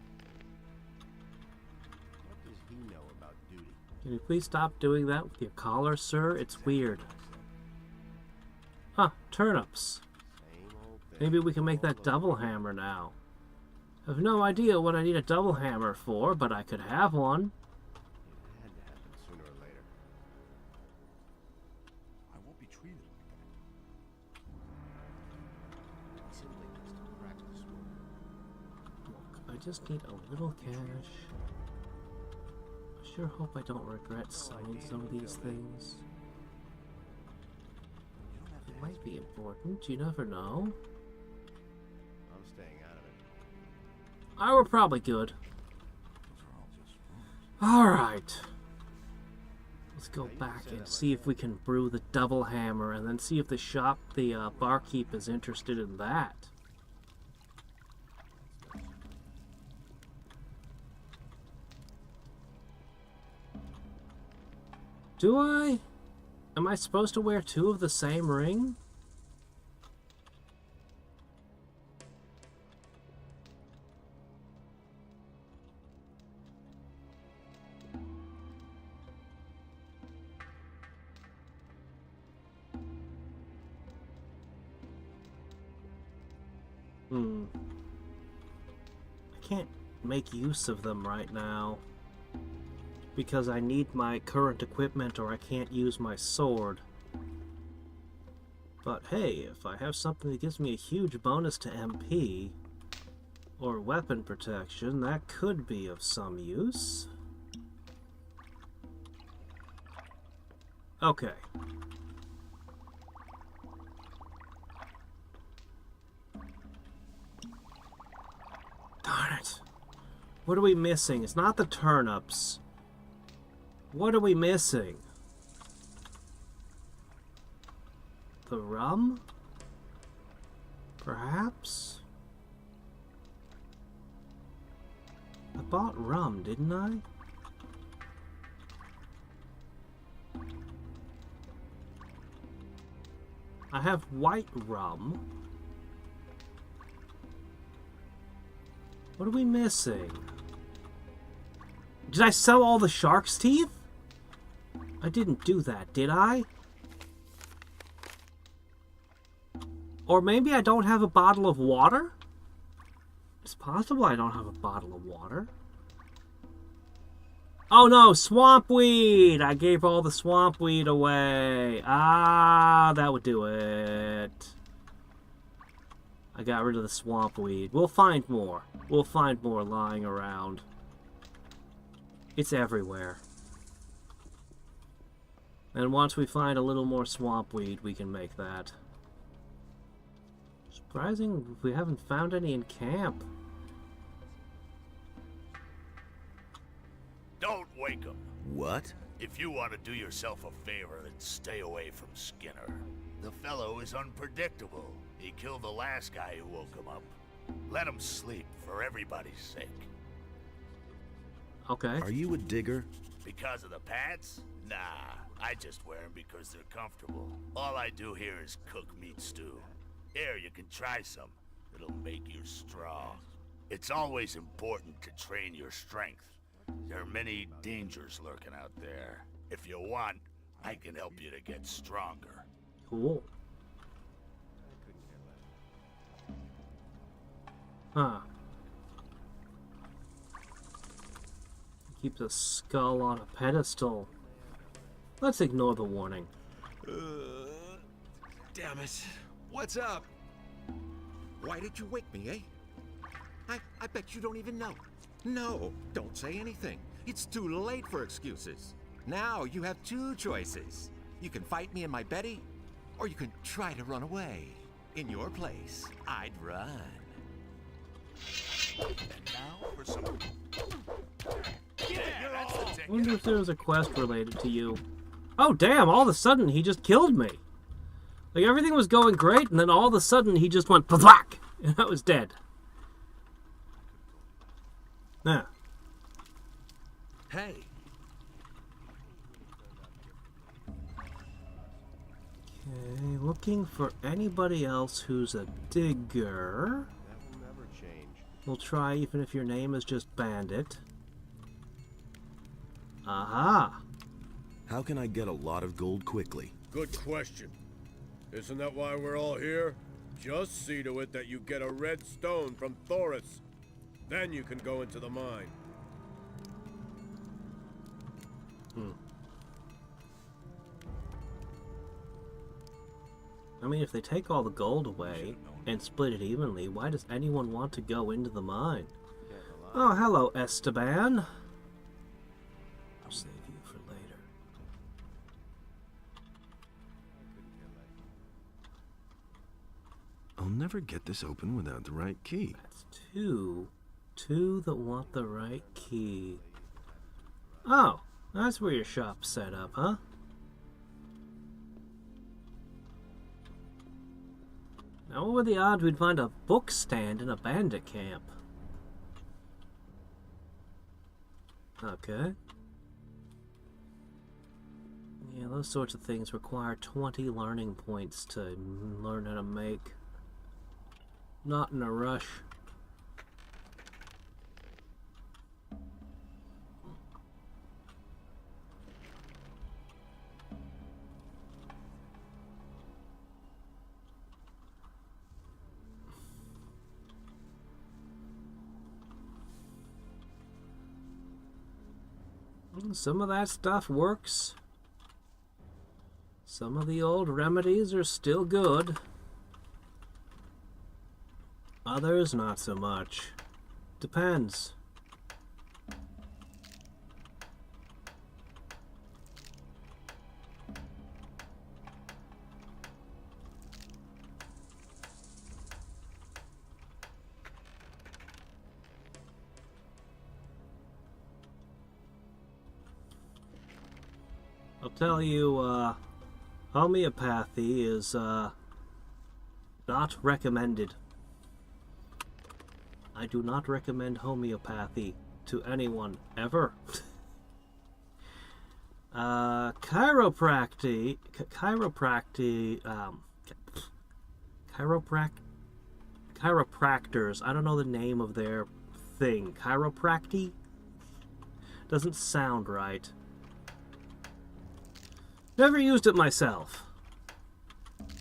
What does he know about duty? Can you please stop doing that with your collar, sir? It's weird. Huh, turnips. Same old thing. Maybe we can make that double hammer now. I have no idea what I need a double hammer for, but I could have one. It had to happen sooner or later. I won't be treated like that. He simply has to practice more. Look, I just need a little cash. I sure hope I don't regret selling some of these things. It might be important, you never know. I'm staying out of it. I were probably good. Those are all just rumors. Alright. Let's go back and see if we can brew the double hammer and then see if the barkeep is interested in that. Do I? Am I supposed to wear 2 of the same ring? I can't make use of them right now because I need my current equipment or I can't use my sword. But hey, if I have something that gives me a huge bonus to MP or weapon protection, that could be of some use. Okay. Darn it. What are we missing? It's not the turnips. What are we missing? The rum? Perhaps? I bought rum, didn't I? I have white rum. What are we missing? Did I sell all the shark's teeth? I didn't do that, did I? Or maybe I don't have a bottle of water? It's possible I don't have a bottle of water. Oh no, swamp weed! I gave all the swamp weed away. Ah, that would do it. I got rid of the swamp weed. We'll find more. We'll find more lying around. It's everywhere. And once we find a little more swamp weed, we can make that. Surprising we haven't found any in camp. Don't wake him. What? If you want to do yourself a favor, then stay away from Skinner. The fellow is unpredictable. He killed the last guy who woke him up. Let him sleep for everybody's sake. Okay. Are you a digger? Because of the pants? Nah, I just wear them because they're comfortable. All I do here is cook meat stew. Here, you can try some. It'll make you strong. It's always important to train your strength. There are many dangers lurking out there. If you want, I can help you to get stronger. Cool. Huh. Keep the skull on a pedestal. Let's ignore the warning. Damn it. What's up? Why did you wake me, eh? I bet you don't even know. No, don't say anything. It's too late for excuses. Now you have two choices. You can fight me in my Betty, or you can try to run away. In your place, I'd run. And now for some... I wonder if there was a quest related to you. Oh damn, all of a sudden he just killed me. Like everything was going great and then all of a sudden he just went thwack and I was dead. Yeah. Hey. Okay, looking for anybody else who's a digger. That will never change. We'll try even if your name is just Bandit. Aha! How can I get a lot of gold quickly? Good question. Isn't that why we're all here? Just see to it that you get a red stone from Thoris. Then you can go into the mine. I mean, if they take all the gold away and split it evenly, why does anyone want to go into the mine? Oh, hello, Esteban. I'll save you for later. I'll never get this open without the right key. That's two. Two that want the right key. Oh, that's where your shop's set up, huh? Now, what were the odds we'd find a book stand in a bandit camp? Okay. Yeah, those sorts of things require 20 learning points to learn how to make. Not in a rush. Some of that stuff works. Some of the old remedies are still good. Others, not so much. Depends. I'll tell you, homeopathy is, not recommended. I do not recommend homeopathy to anyone, ever. Chiropractors, I don't know the name of their thing. Chiropractic? Doesn't sound right. Never used it myself.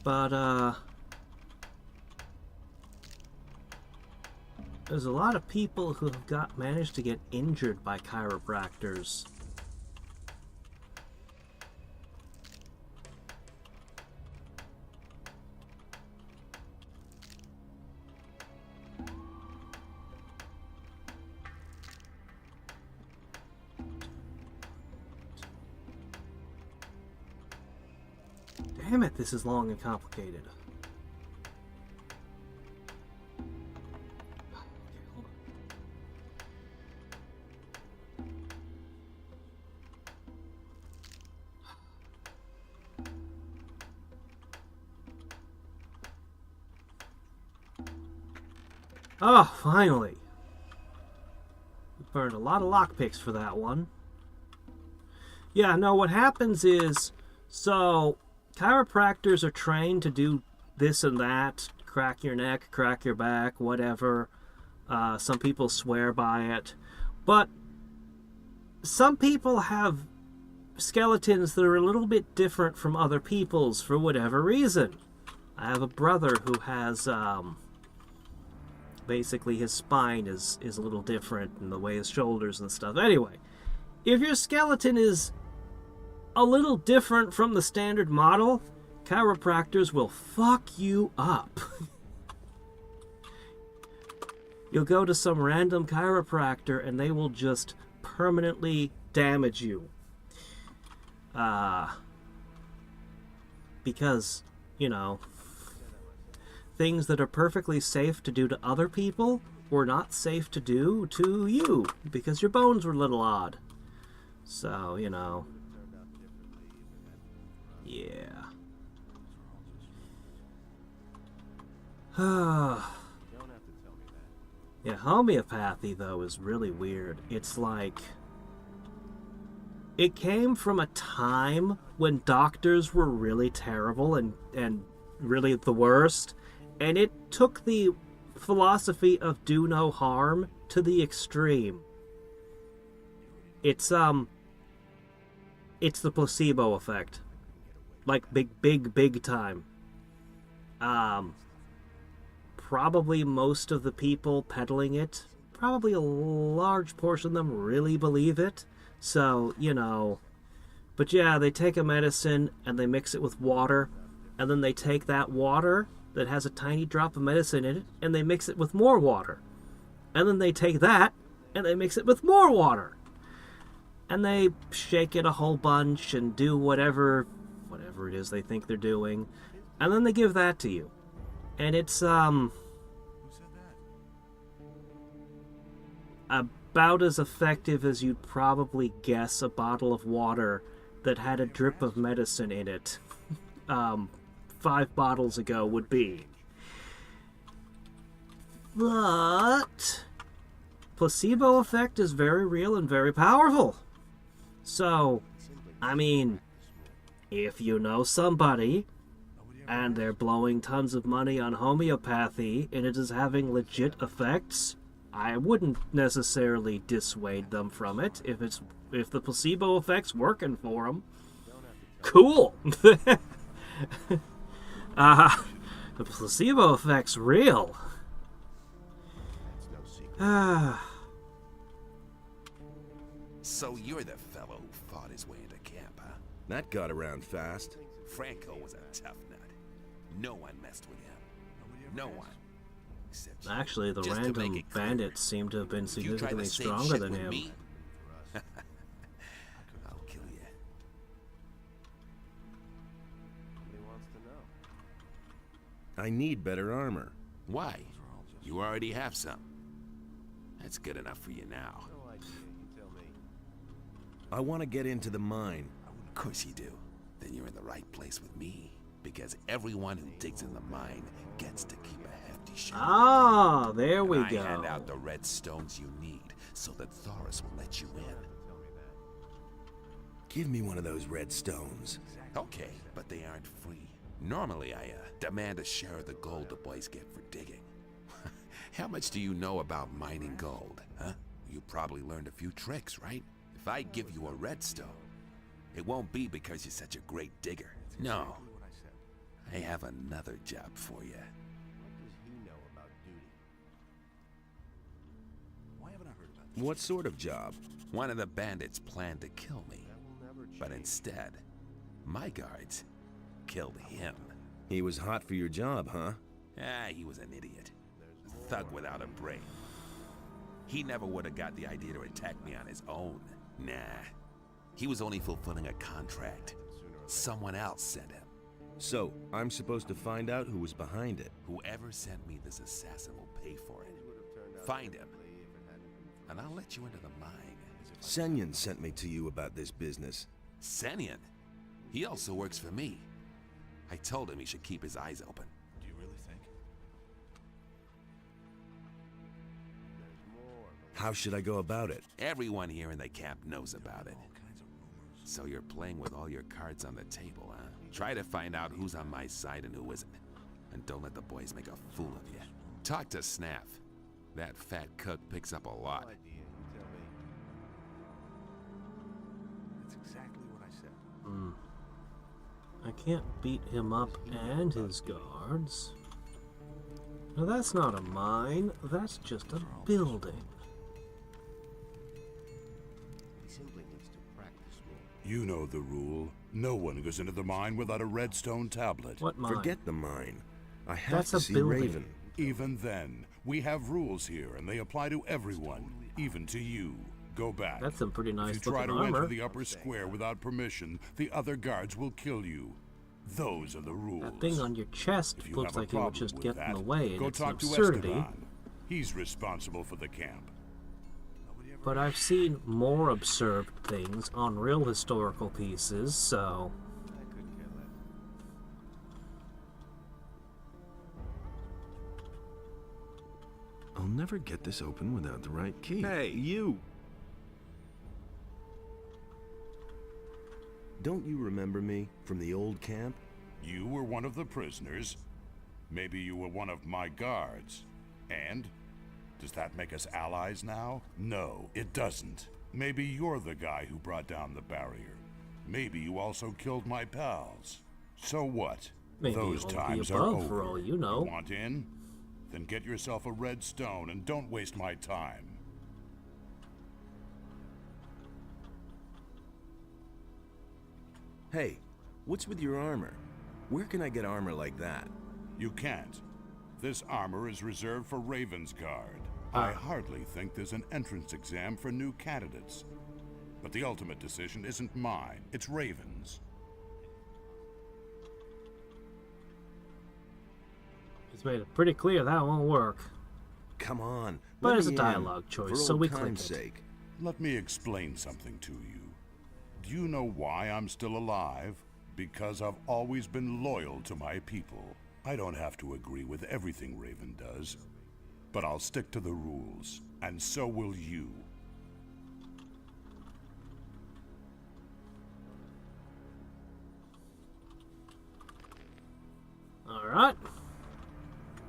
But, there's a lot of people who have managed to get injured by chiropractors. Damn it, this is long and complicated. Oh, finally. We burned a lot of lockpicks for that one. Yeah, no, what happens is, so, chiropractors are trained to do this and that, crack your neck, crack your back, whatever. Some people swear by it. But some people have skeletons that are a little bit different from other people's for whatever reason. I have a brother who has, basically his spine is a little different in the way his shoulders and stuff. Anyway, if your skeleton is a little different from the standard model, chiropractors will fuck you up. You'll go to some random chiropractor and they will just permanently damage you. Because, you know, things that are perfectly safe to do to other people were not safe to do to you because your bones were a little odd. So, you know. Yeah. Yeah, homeopathy, though, is really weird. It's like, it came from a time when doctors were really terrible and really the worst. And it took the philosophy of do no harm to the extreme. It's the placebo effect. Like big time. Probably most of the people peddling it, probably a large portion of them really believe it. So, you know, but yeah, they take a medicine and they mix it with water, and then they take that water that has a tiny drop of medicine in it, and they mix it with more water. And then they take that, and they mix it with more water. And they shake it a whole bunch and do whatever it is they think they're doing. And then they give that to you. And it's, about as effective as you'd probably guess a bottle of water that had a drip of medicine in it. 5 bottles ago would be. But placebo effect is very real and very powerful. So, I mean, if you know somebody and they're blowing tons of money on homeopathy and it is having legit effects, I wouldn't necessarily dissuade them from it if the placebo effect's working for them. Cool. The placebo effect's real. So you're the fellow who fought his way into camp, huh? That got around fast. Franco was a tough nut. No one messed with him. No one. Except you. Actually, the Just to make random it clear, bandits seem to have been if you try significantly the same stronger shit than with him. me, I'll kill you. Nobody wants to know. I need better armor. Why? You already have some. That's good enough for you now. No idea. You tell me. I want to get into the mine. Of course you do. Then you're in the right place with me. Because everyone who digs in the mine gets to keep a hefty share. Ah, there we I go. hand out the red stones you need so that Thoris will let you in. Give me one of those red stones. Okay, but they aren't free. Normally, I demand a share of the gold the boys get for digging. How much do you know about mining gold, huh? You probably learned a few tricks, right? If I give you a redstone, it won't be because you're such a great digger. No. I have another job for you. What does he know about duty? Why haven't I heard about this? What sort of job? One of the bandits planned to kill me, but instead, my guards killed him. He was hot for your job, huh? He was an idiot. A thug without a brain. He never would have got the idea to attack me on his own. Nah. He was only fulfilling a contract. Someone else sent him. So, I'm supposed to find out who was behind it. Whoever sent me this assassin will pay for it. Find him, and I'll let you into the mine. Senyan sent me to you about this business. Senyan? He also works for me. I told him he should keep his eyes open. Do you really think? How should I go about it? Everyone here in the camp knows about it. So you're playing with all your cards on the table, huh? Try to find out who's on my side and who isn't. And don't let the boys make a fool of you. Talk to Snaff. That fat cook picks up a lot. No idea. You tell me. That's exactly what I said. I can't beat him up and his guards. Now that's not a mine, that's just a building. He simply needs to practice more. You know the rule. No one goes into the mine without a redstone tablet. What mine? Forget the mine. I have That's to a see building. Raven. Even then, we have rules here, and they apply to everyone, even to you. Go back. That's some pretty nice If you try to looking armor. enter the upper square without permission, the other guards will kill you. Those are the rules. That thing on your chest If you looks have a like it would problem just with get that, in the way, and go it's an talk to absurdity. Esteban. He's responsible for the camp. But I've seen more absurd things on real historical pieces, so... I couldn't care less. I'll never get this open without the right key. Hey, you! Don't you remember me from the old camp? You were one of the prisoners. Maybe you were one of my guards. And? Does that make us allies now? No, it doesn't. Maybe you're the guy who brought down the barrier. Maybe you also killed my pals. So what? Maybe Those all the times are above, over. for all you know. Want in? Then get yourself a red stone and don't waste my time. Hey, what's with your armor? Where can I get armor like that? You can't. This armor is reserved for Raven's Guard. I hardly think there's an entrance exam for new candidates. But the ultimate decision isn't mine, it's Raven's. He's made it pretty clear that won't work. Come on. But let it's a me in, dialogue choice, for so old we click time's it. sake. Let me explain something to you. Do you know why I'm still alive? Because I've always been loyal to my people. I don't have to agree with everything Raven does, but I'll stick to the rules, and so will you. Alright.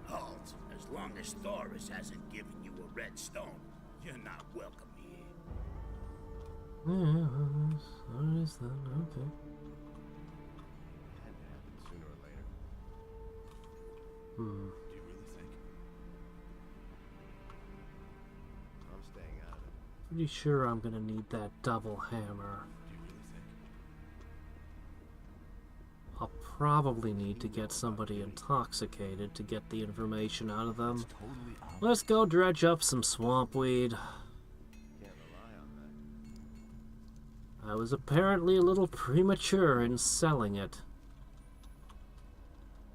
Halt. As long as Thoris hasn't given you a red stone, you're not welcome here. Yeah, what is that? Okay. Had to happen sooner or later. Do you really think? I'm staying out of it. Pretty sure I'm gonna need that double hammer. I'll probably need to get somebody intoxicated to get the information out of them. Let's go dredge up some swamp weed. I was apparently a little premature in selling it.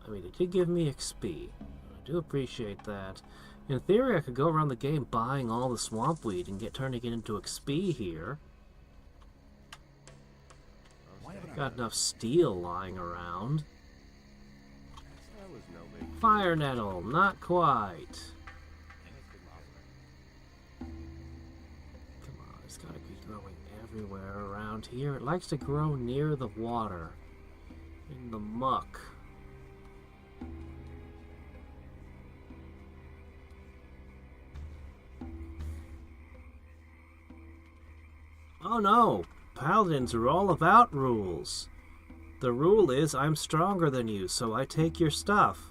I mean, it did give me XP. I do appreciate that. In theory, I could go around the game buying all the swamp weed and turning it into XP here. Got enough steel lying around. Fire nettle, not quite. Come on, it's gotta be growing everywhere around here. It likes to grow near the water, in the muck. Oh no! Paladins are all about rules. The rule is I'm stronger than you, so I take your stuff.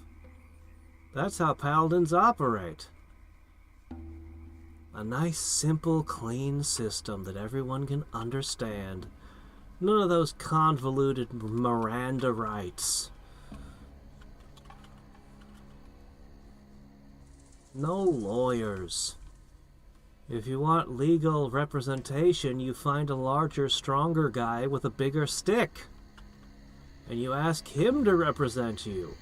That's how paladins operate. A nice, simple, clean system that everyone can understand. None of those convoluted Miranda rights. No lawyers. If you want legal representation, you find a larger, stronger guy with a bigger stick. And you ask him to represent you.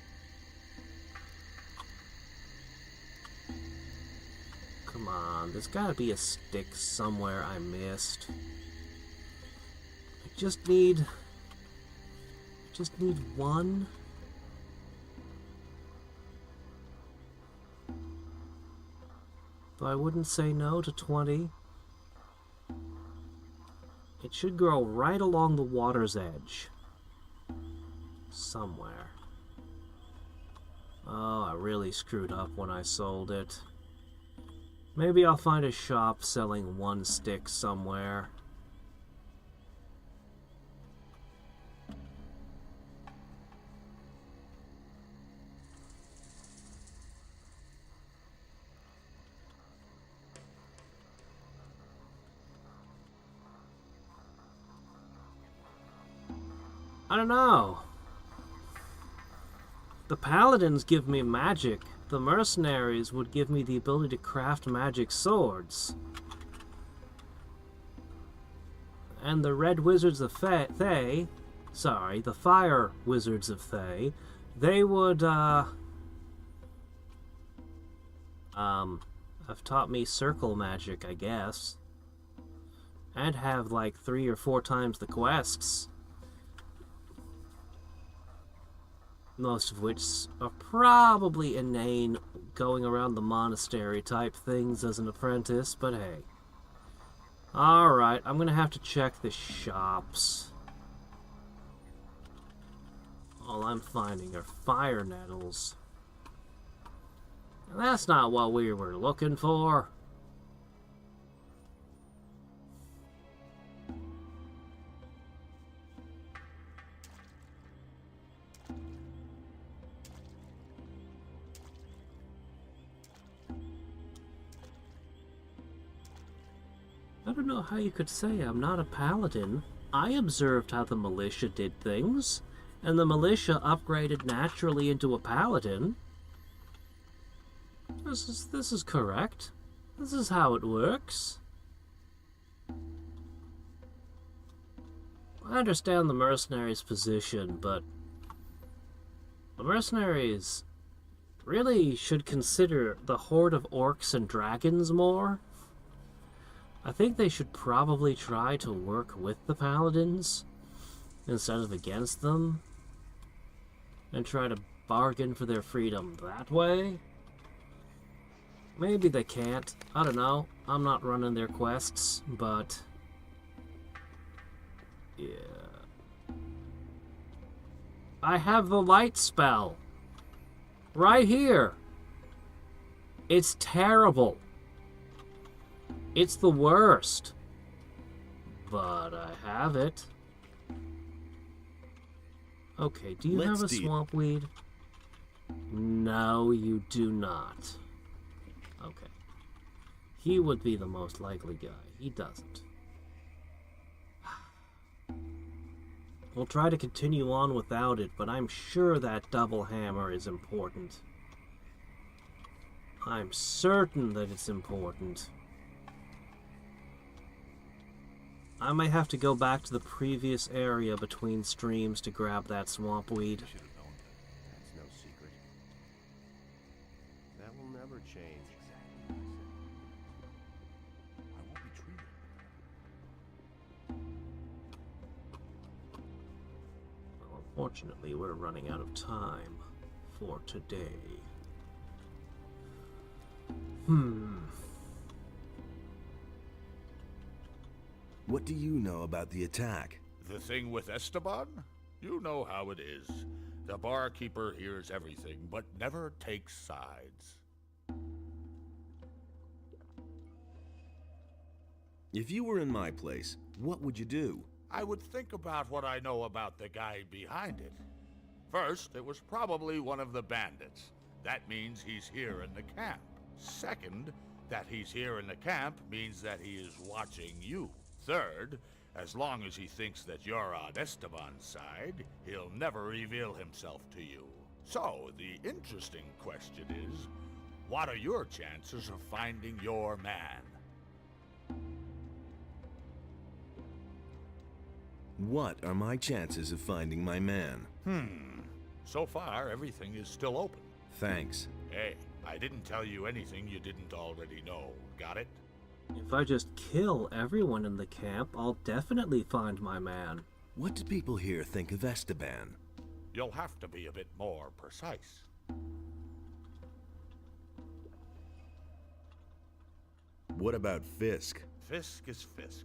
Come on, there's gotta be a stick somewhere I missed. I just need one. Though I wouldn't say no to 20. It should grow right along the water's edge. Somewhere. Oh, I really screwed up when I sold it. Maybe I'll find a shop selling one stick somewhere. I don't know. The paladins give me magic. The mercenaries would give me the ability to craft magic swords. And the red wizards of Thay, sorry, the fire wizards of Thay, they would, have taught me circle magic, I guess. And have like 3 or 4 times the quests. Most of which are probably inane, going around the monastery type things as an apprentice, but hey. Alright, I'm gonna have to check the shops. All I'm finding are fire nettles. And that's not what we were looking for. I don't know how you could say I'm not a paladin. I observed how the militia did things, and the militia upgraded naturally into a paladin. This is correct. This is how it works. I understand the mercenaries' position, but the mercenaries really should consider the horde of orcs and dragons more. I think they should probably try to work with the paladins instead of against them, and try to bargain for their freedom that way. Maybe they can't. I don't know. I'm not running their quests, but yeah. I have the light spell right here. It's terrible. It's the worst. But I have it. Okay, do you have a swamp weed? No, you do not. Okay. He would be the most likely guy. He doesn't. We'll try to continue on without it, but I'm sure that double hammer is important. I'm certain that it's important. I may have to go back to the previous area between streams to grab that swamp weed. Should have known that. That's no secret. That will never change. Exactly what I said. I won't be treated. Well, unfortunately, we're running out of time for today. What do you know about the attack? The thing with Esteban? You know how it is. The barkeeper hears everything, but never takes sides. If you were in my place, what would you do? I would think about what I know about the guy behind it. First, it was probably one of the bandits. That means he's here in the camp. Second, that he's here in the camp means that he is watching you. Third, as long as he thinks that you're on Esteban's side, he'll never reveal himself to you. So, the interesting question is, what are your chances of finding your man? What are my chances of finding my man? So far, everything is still open. Thanks. Hey, I didn't tell you anything you didn't already know. Got it? If I just kill everyone in the camp, I'll definitely find my man. What do people here think of Esteban? You'll have to be a bit more precise. What about Fisk? Fisk is Fisk.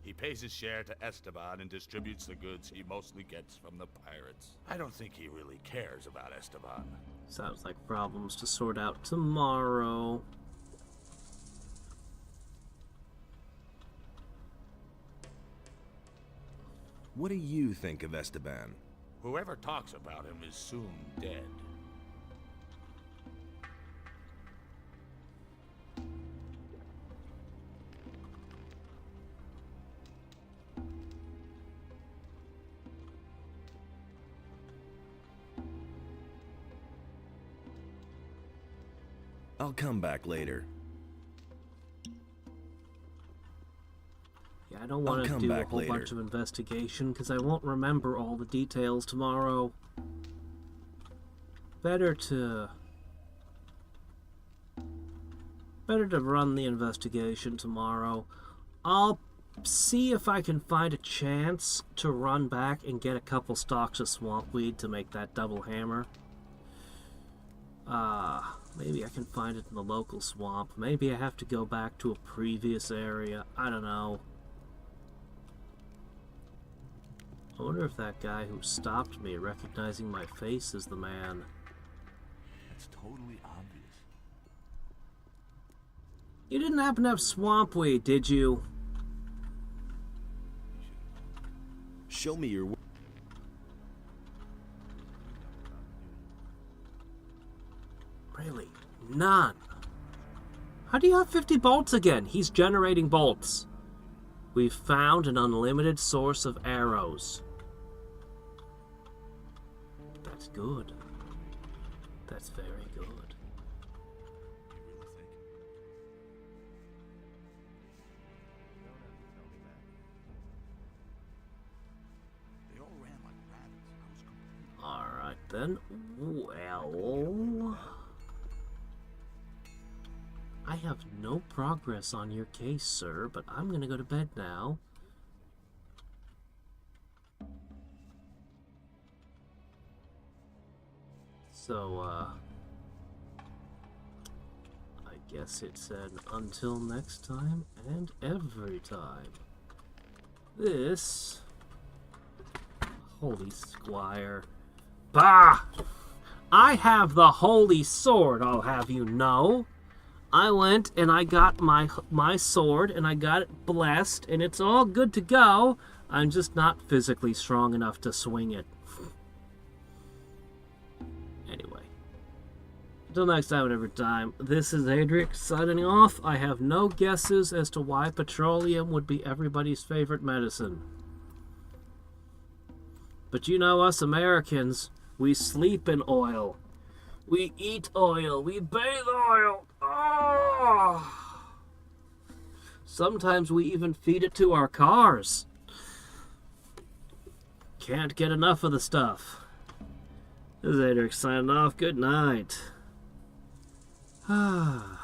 He pays his share to Esteban and distributes the goods he mostly gets from the pirates. I don't think he really cares about Esteban. Sounds like problems to sort out tomorrow. What do you think of Esteban? Whoever talks about him is soon dead. I'll come back later. Yeah, I don't want to do a whole bunch of investigation because I won't remember all the details tomorrow. Better to run the investigation tomorrow. I'll see if I can find a chance to run back and get a couple stalks of swamp weed to make that double hammer. Maybe I can find it in the local swamp. Maybe I have to go back to a previous area. I don't know. I wonder if that guy who stopped me, recognizing my face, is the man. That's totally obvious. You didn't happen to have swamp weed, did you? Show me your... Really? None. How do you have 50 bolts again? He's generating bolts. We've found an unlimited source of arrows. That's good. That's very good. Alright then. Well... I have no progress on your case, sir, but I'm gonna go to bed now. So, I guess it said until next time and every time. This... Holy Squire. Bah! I have the holy sword, I'll have you know. I went and I got my sword and I got it blessed and it's all good to go. I'm just not physically strong enough to swing it. Anyway. Until next time and every time, this is Hadriex signing off. I have no guesses as to why petroleum would be everybody's favorite medicine. But you know us Americans, we sleep in oil. We eat oil. We bathe oil. Oh! Sometimes we even feed it to our cars. Can't get enough of the stuff. This is Hadriex signing off. Good night. Ah.